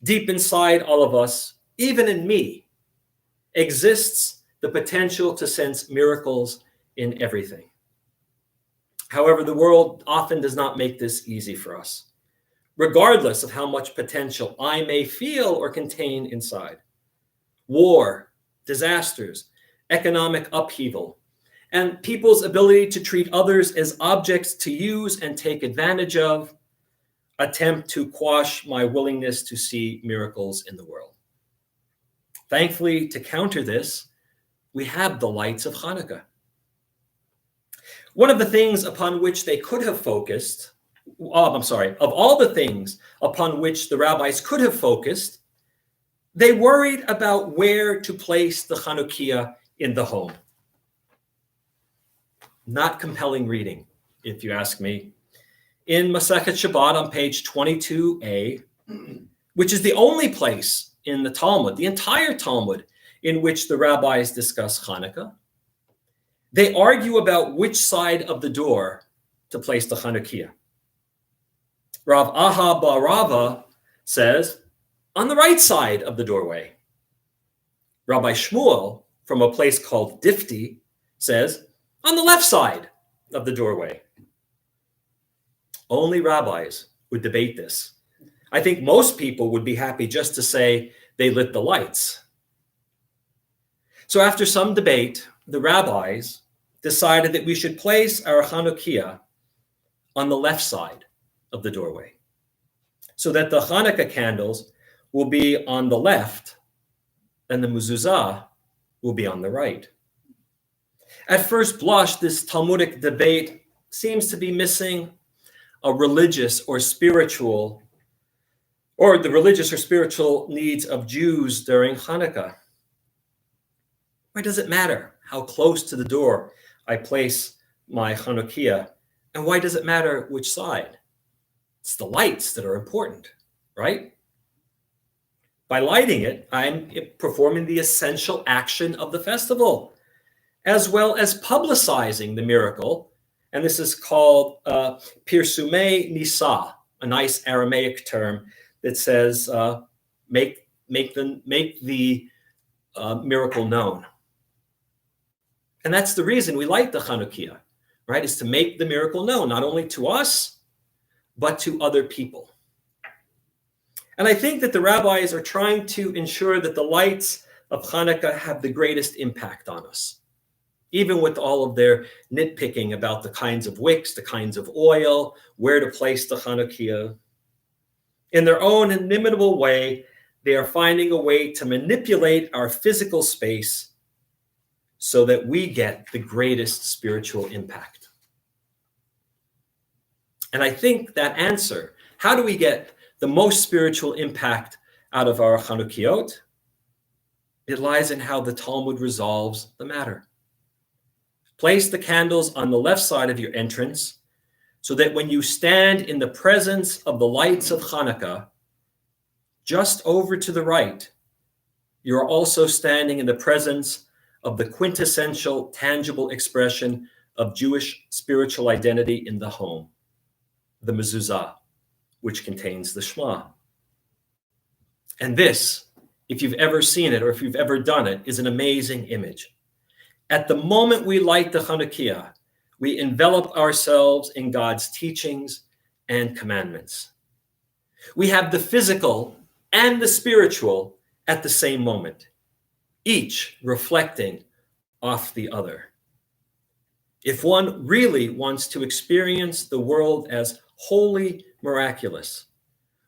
Deep inside all of us, even in me, exists the potential to sense miracles in everything. However, the world often does not make this easy for us, regardless of how much potential I may feel or contain inside. War, disasters, economic upheaval, and people's ability to treat others as objects to use and take advantage of attempt to quash my willingness to see miracles in the world. Thankfully, to counter this, we have the lights of Hanukkah. One of the things upon which they could have focused, of all the things upon which the rabbis could have focused, they worried about where to place the Chanukiah in the home. Not compelling reading, if you ask me. In Masechet Shabbat on page 22a, which is the only place in the Talmud, the entire Talmud, in which the rabbis discuss Hanukkah, they argue about which side of the door to place the Chanukiah. Rav Aha Bar Rava says, on the right side of the doorway. Rabbi Shmuel, from a place called Difti, says, on the left side of the doorway. Only rabbis would debate this. I think most people would be happy just to say they lit the lights. So after some debate, the rabbis decided that we should place our Chanukiah on the left side of the doorway, so that the Hanukkah candles will be on the left and the mezuzah will be on the right. At first blush, this Talmudic debate seems to be missing a religious or spiritual, or the religious or spiritual needs of Jews during Hanukkah. Why does it matter how close to the door I place my Chanukiah? And why does it matter which side? It's the lights that are important, right? By lighting it, I'm performing the essential action of the festival, as well as publicizing the miracle. And this is called Pirsumei Nisa, a nice Aramaic term that says make the miracle known. And that's the reason we light the Chanukiah, right? Is to make the miracle known, not only to us, but to other people. And I think that the rabbis are trying to ensure that the lights of Hanukkah have the greatest impact on us, even with all of their nitpicking about the kinds of wicks, the kinds of oil, where to place the Chanukiah. In their own inimitable way, They are finding a way to manipulate our physical space so that we get the greatest spiritual impact. And I think that answer, how do we get the most spiritual impact out of our Chanukiot? It lies in how the Talmud resolves the matter. Place the candles on the left side of your entrance so that when you stand in the presence of the lights of Hanukkah, just over to the right, you are also standing in the presence of the quintessential, tangible expression of Jewish spiritual identity in the home, the mezuzah, which contains the Shema. And this, if you've ever seen it or if you've ever done it, is an amazing image. At the moment we light the Chanukiah, we envelop ourselves in God's teachings and commandments. We have the physical and the spiritual at the same moment, each reflecting off the other. If one really wants to experience the world as wholly miraculous,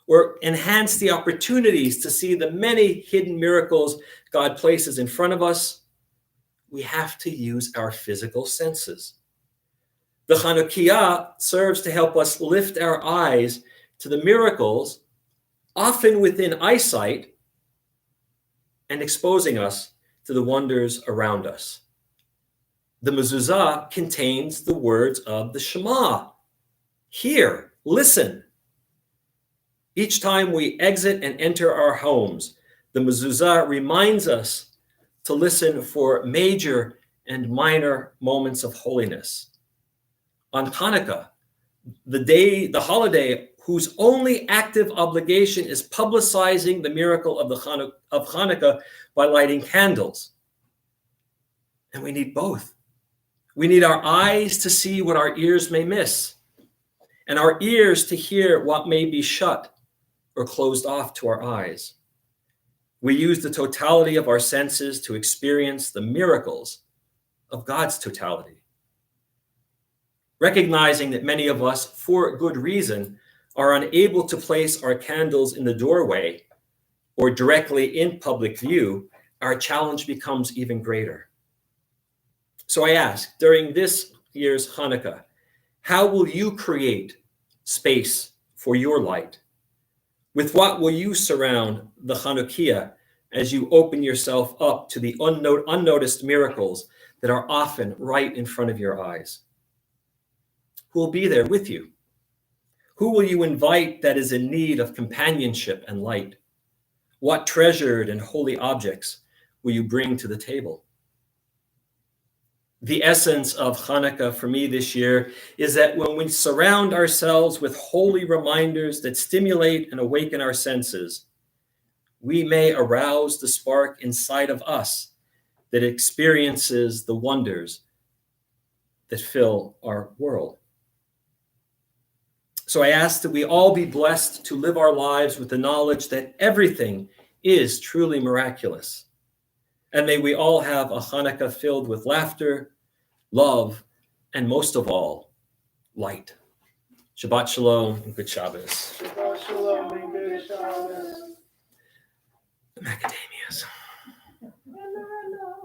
or enhance the opportunities to see the many hidden miracles God places in front of us, we have to use our physical senses. The Chanukiah serves to help us lift our eyes to the miracles, often within eyesight, and exposing us to the wonders around us. The mezuzah contains the words of the Shema. Hear, listen. Each time we exit and enter our homes, the mezuzah reminds us to listen for major and minor moments of holiness. On Hanukkah, the holiday whose only active obligation is publicizing the miracle of Hanukkah by lighting candles. And we need both. We need our eyes to see what our ears may miss, and our ears to hear what may be shut or closed off to our eyes. We use the totality of our senses to experience the miracles of God's totality. Recognizing that many of us, for good reason, are unable to place our candles in the doorway or directly in public view, our challenge becomes even greater. So I ask, during this year's Hanukkah, how will you create space for your light? With what will you surround the Chanukiah as you open yourself up to the unnoticed miracles that are often right in front of your eyes? Who will be there with you? Who will you invite that is in need of companionship and light? What treasured and holy objects will you bring to the table? The essence of Hanukkah for me this year is that when we surround ourselves with holy reminders that stimulate and awaken our senses, we may arouse the spark inside of us that experiences the wonders that fill our world. So I ask that we all be blessed to live our lives with the knowledge that everything is truly miraculous. And may we all have a Hanukkah filled with laughter, love, and most of all, light. Shabbat shalom and good Shabbos. Shabbat shalom and good Shabbos. The macadamias.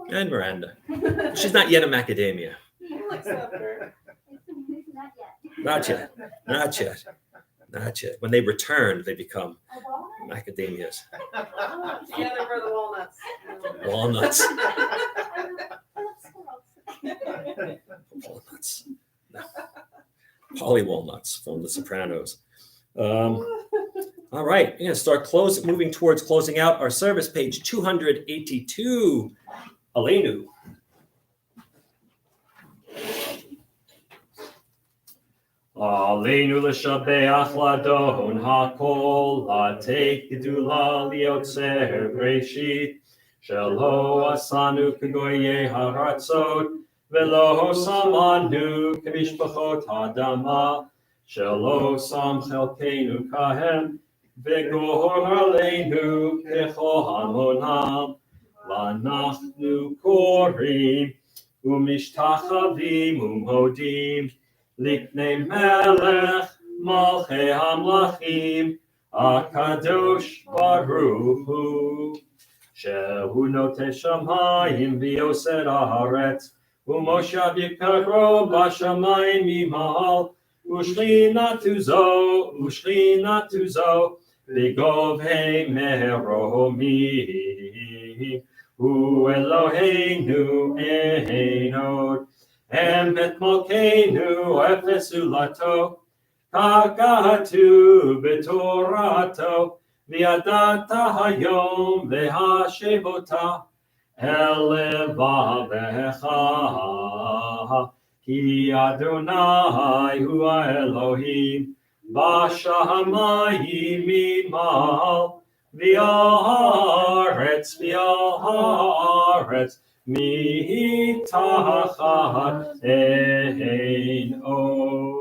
And Miranda. She's not yet a macadamia. We'll accept her. Not yet. Not yet. Not yet. When they return, they become macadamias. Yeah, they're for the walnuts. Walnuts. I Walnuts. No. Polly walnuts from The Sopranos. All right, I'm going to start moving towards closing out our service, page 282. Aleinu. Aleinu l'shabeach ladon hakol, latei gedula liotzer breshit, shelo asanu kegoye haratzot, velo samanu kemishpachot hadama, shelo sam chelkeinu kahem, vegor aleinu kecho hamonam, lanachnu korim, umishtachavim umhodim, Liknei melech malchei hamlachim Akadosh Baruch Hu. Shehu note shamayim v'yoser haaretz. Umoshav yikaro b'shamayim mimahal. Ushlinatu zo. Bigov hey meromi. Hu Eloheinu einod. Emet Malkeinu efesu lato. Kagatu betorato. V'yadata hayom v'hashevota. Elevavecha. Ki Adonai hu Elohim. Bashamayim imal. V'aretz mitachat ein od.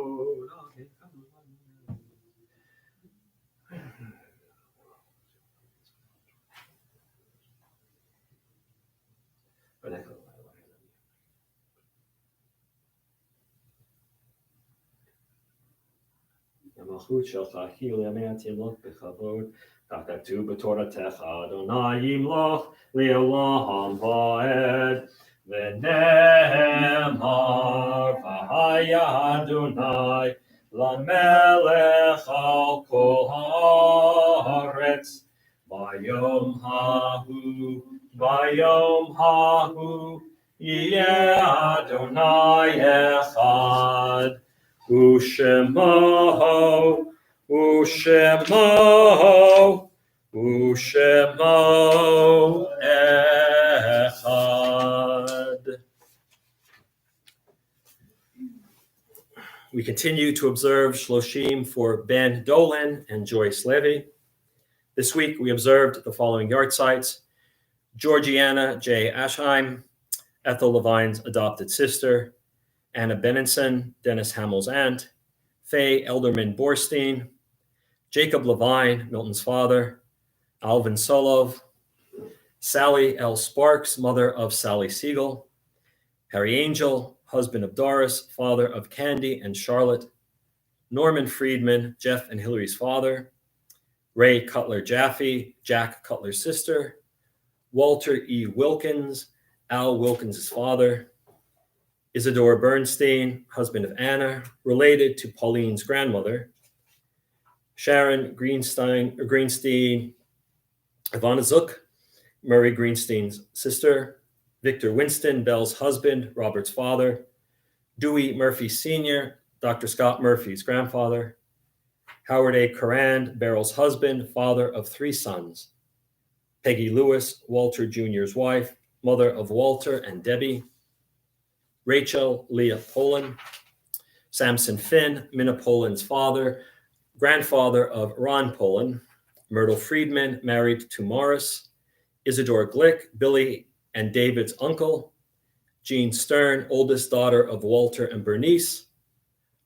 Malchut shelcha hili amantim loch bechavod. Takatu b'toratecha Adonai yimloch le'olam va'ed. V'ne'emar v'haya Adonai lamelech al kol haaretz. Vayom hahu yeh Adonai echad. Ushemo echad. We continue to observe Shloshim for Ben Dolan and Joyce Levy. This week we observed the following yahrzeits: Georgiana J. Ashheim, Ethel Levine's adopted sister; Anna Benenson, Dennis Hamill's aunt; Faye Elderman Borstein; Jacob Levine, Milton's father; Alvin Solov; Sally L. Sparks, mother of Sally Siegel; Harry Angel, husband of Doris, father of Candy and Charlotte; Norman Friedman, Jeff and Hillary's father; Ray Cutler Jaffe, Jack Cutler's sister; Walter E. Wilkins, Al Wilkins' father; Isadora Bernstein, husband of Anna, related to Pauline's grandmother; Sharon Greenstein, Ivana Zook, Murray Greenstein's sister; Victor Winston, Bell's husband, Robert's father; Dewey Murphy Sr., Dr. Scott Murphy's grandfather; Howard A. Corrand, Beryl's husband, father of 3 sons; Peggy Lewis, Walter Jr.'s wife, mother of Walter and Debbie; Rachel Leah Poland; Samson Finn, Minna Poland's father, grandfather of Ron Poland; Myrtle Friedman, married to Morris; Isadore Glick, Billy and David's uncle; Jean Stern, oldest daughter of Walter and Bernice;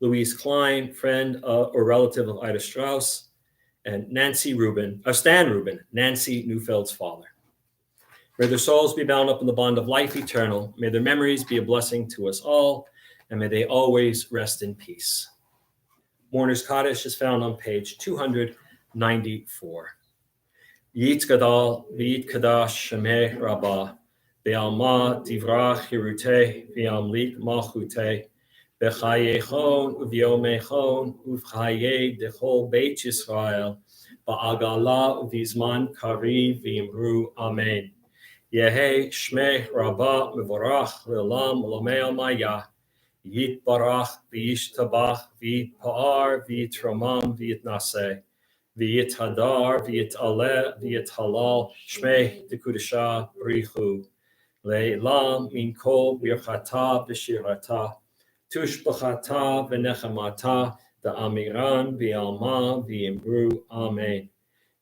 Louise Klein, friend or relative of Ida Strauss; and Stan Rubin, Nancy Neufeld's father. May their souls be bound up in the bond of life eternal. May their memories be a blessing to us all, and may they always rest in peace. Mourner's Kaddish is found on page 294. Yitgadal v'yitkadash shemeh rabbah, be'alma divrach hiruteh v'yamlik malchuteh, b'chayechon u'vyomechon u'v'chayeh dechol beit Yisrael, ba'agala u'vizman kariv v'imru amen. Yehe shmeh rabbah mevorach le'olam l'omei maya, yitbarach v'yishtabach v'yitpa'ar v'yitromam v'yitnaseh, v'yithadar v'yitaleh v'yithalal shmeh dekudesha brichu, le'elam min kol birchata v'shirata, tushbachata v'nechamata, da'amiran v'yalma v'yimru amen.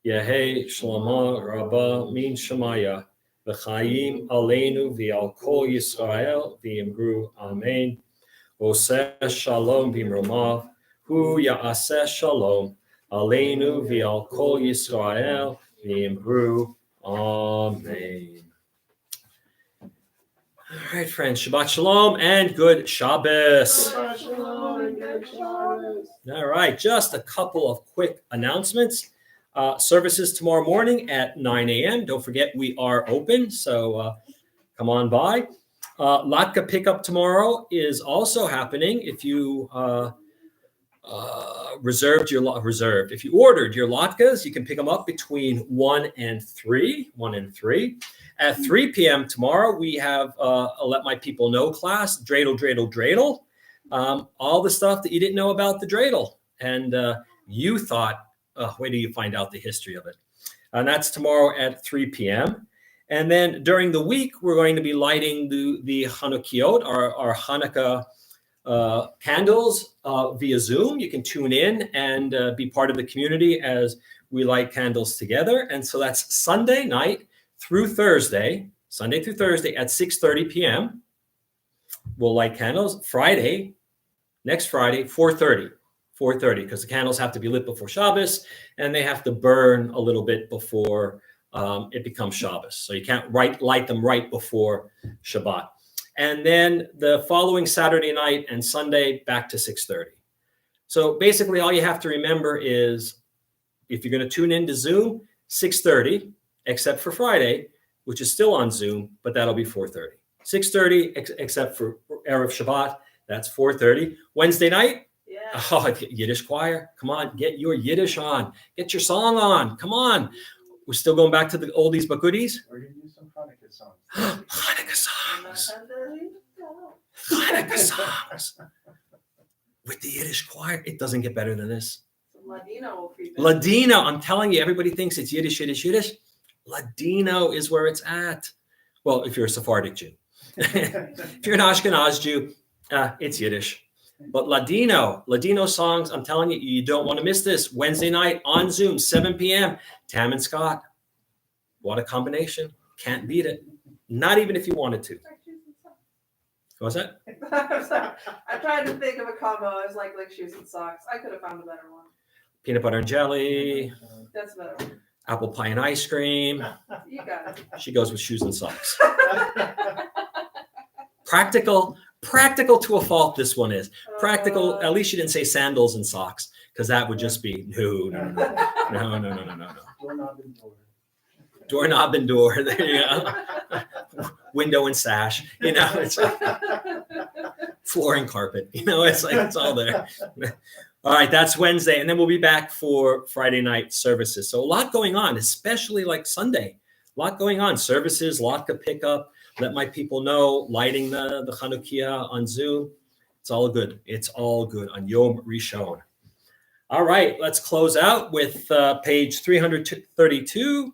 Yehe shlama rabbah min shemaya, v'chayim aleinu v'al kol Yisrael v'yimru amen. Oseh shalom b'imromav, hu ya'aseh shalom aleinu v'al kol Yisrael v'yimru amen. All right, friends, Shabbat Shalom and good Shabbos. Shabbat shalom and good Shabbos. All right, just a couple of quick announcements. Services tomorrow morning at 9 a.m. Don't forget, we are open, so come on by. Latke pickup tomorrow is also happening. If you if you ordered your latkes, you can pick them up between 1 and 3. At 3 p.m. tomorrow, we have a Let My People Know class, dreidel, dreidel, dreidel. All the stuff that you didn't know about the dreidel. And you thought, wait till you find out the history of it. And that's tomorrow at 3 p.m. And then during the week, we're going to be lighting the Hanukkiot, our Hanukkah candles via Zoom. You can tune in and be part of the community as we light candles together. And so that's Sunday night through Thursday, Sunday through Thursday at 6:30 p.m. We'll light candles. Next Friday, 4:30, because the candles have to be lit before Shabbos and they have to burn a little bit before it becomes Shabbos. So you can't light them right before Shabbat. And then the following Saturday night and Sunday back to 6:30. So basically all you have to remember is if you're going to tune into Zoom, 6:30, except for Friday, which is still on Zoom, but that'll be 4:30. 6:30, except for Erev Shabbat, that's 4:30. Wednesday night, Yiddish Choir. Come on, get your Yiddish on. Get your song on. Come on. We're still going back to the oldies but goodies. We're going to do some Hanukkah songs. Hanukkah songs. Hanukkah songs. With the Yiddish Choir, it doesn't get better than this. Ladino will creep in. Ladino, I'm telling you, everybody thinks it's Yiddish. Ladino is where it's at. Well, if you're a Sephardic Jew. If you're an Ashkenaz Jew, it's Yiddish. But Ladino songs, I'm telling you, you don't want to miss this. Wednesday night on Zoom, 7 p.m. Tam and Scott. What a combination. Can't beat it. Not even if you wanted to. What's that? I tried to think of a combo. I was like shoes and socks. I could have found a better one. Peanut butter and jelly. That's a better one. Apple pie and ice cream. You got it. She goes with shoes and socks. Practical to a fault, this one is. Practical, at least she didn't say sandals and socks, because that would just be no. Doorknob and door. There you go. Window and sash. It's floor and carpet. It's like it's all there. All right, that's Wednesday. And then we'll be back for Friday night services. So a lot going on, especially like Sunday. A lot going on. Services, latke pickup. Let my people know, lighting the Chanukiah on Zoom. It's all good. It's all good on Yom Rishon. All right, let's close out with page 322.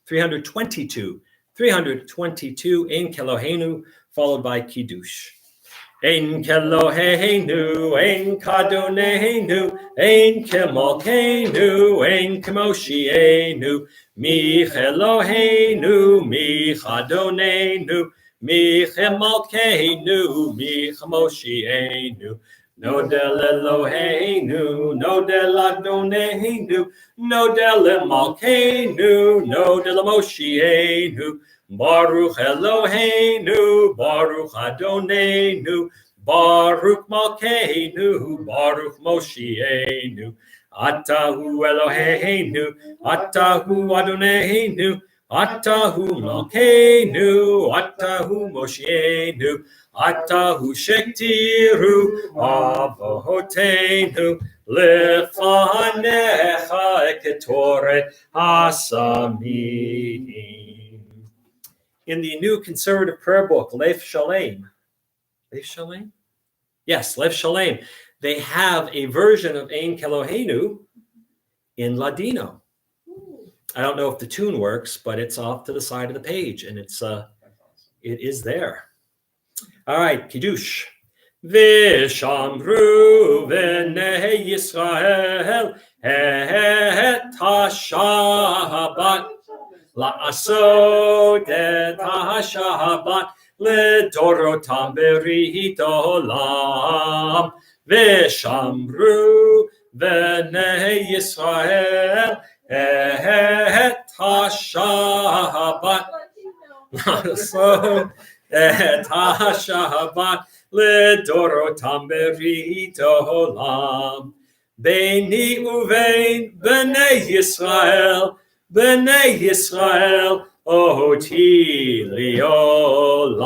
322. 322, Ein Kelohenu, followed by Kiddush. Ein Kelohenu, Ein Kadonenu, Ein Kemalkenu, Ein Kemoshienu, Mi Eloheinu, Mi Chadonenu, Mi Chemalkeinu, Mi Chemoshienu. Nodel Eloheinu, Nodel Adonenu, Nodel Malkeinu, Nodel Moshienu, Baruch Eloheinu, Baruch Adonenu, Baruch Malkeinu, Baruch Moshienu, Atahu Eloheinu, Atahu Adonenu, Atahu Malkeinu, Atahu Moshienu, Atahu Shektiru Avoteinu Lefanecha Ketoret Hasamim. In the New Conservative Prayer Book, Leif Shalem. Leif Shalem? Yes, Leif Shalem. They have a version of Ein Kelohenu in Ladino. I don't know if the tune works, but it's off to the side of the page, and it is there. All right, Kiddush. Vishamru v'nei Yisrael et ha-Shabbat la'asot et ha-Shabbat ledorotam berit olam. Vishamru v'nei Yisrael et ha-Shabbat la'asot et ha-Shabbat ledorotam berit olam. Beini uvein b'nei Yisrael, oti liolam,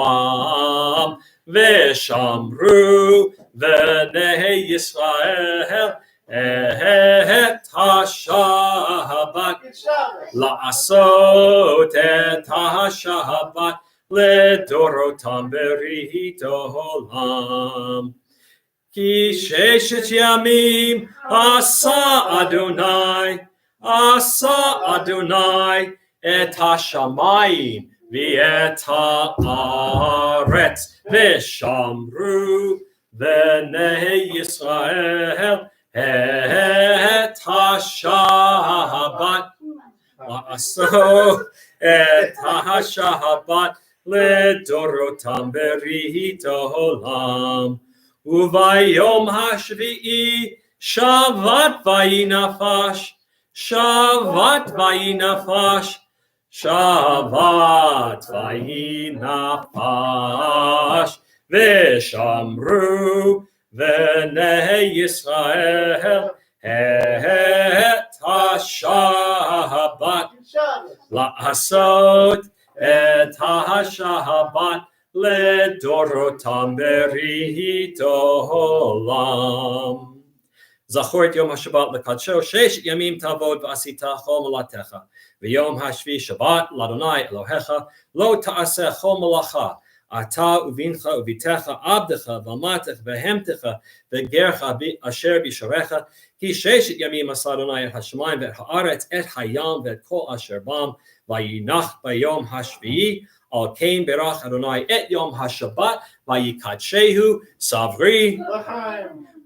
v'shamru b'nei Yisrael, et ha-Shabbat, la'asot et ha-Shabbat, לדורותם ברית עולם. כי ששת ימים עשה אדוני את השמיים ואת הארץ, ושמרו בני ישראל את השבת, לעשות את השבת לדורותם ברית העולם. וביום השביעי שבת ויהי נפש, ושמרו בני ישראל את השבת, לעשות את השבת לדורותם ברית עולם. זכור את יום השבת לקדשו, ששת ימים תעבוד ועשית כל מלאכתך, ויום השביעי שבת לאדוני אלוהיך, לא תעשה כל מלאכה, אתה ובנך וביתך, עבדך ואמתך בהמתך וגרך אשר בשעריך, כי ששת ימים עשה אדוני את השמיים ואת הארץ, את הים ואת כל אשר בם, וינח ביום השביעי. על כן ברך אדוני את יום השבת ויקדשהו סברי.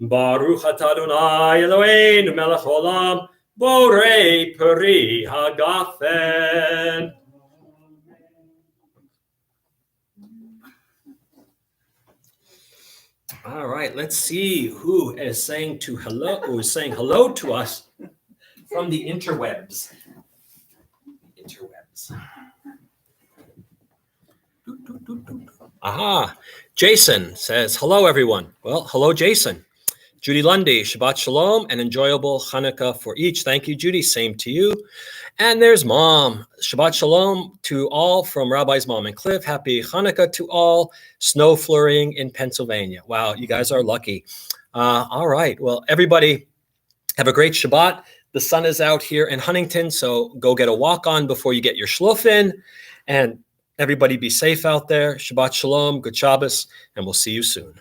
ברוך אתה אדוני אלוהינו מלך העולם, בורא פרי הגפן. All right, let's see who is saying hello to us from the interwebs. Aha, Jason says, hello, everyone. Well, hello, Jason. Judy Lundy, Shabbat Shalom and enjoyable Hanukkah for each. Thank you, Judy. Same to you. And there's Mom. Shabbat Shalom to all from Rabbi's Mom and Cliff. Happy Hanukkah to all. Snow flurrying in Pennsylvania. Wow, you guys are lucky. All right. Well, everybody have a great Shabbat. The sun is out here in Huntington, so go get a walk on before you get your shluff in. And everybody be safe out there. Shabbat Shalom, good Shabbos, and we'll see you soon.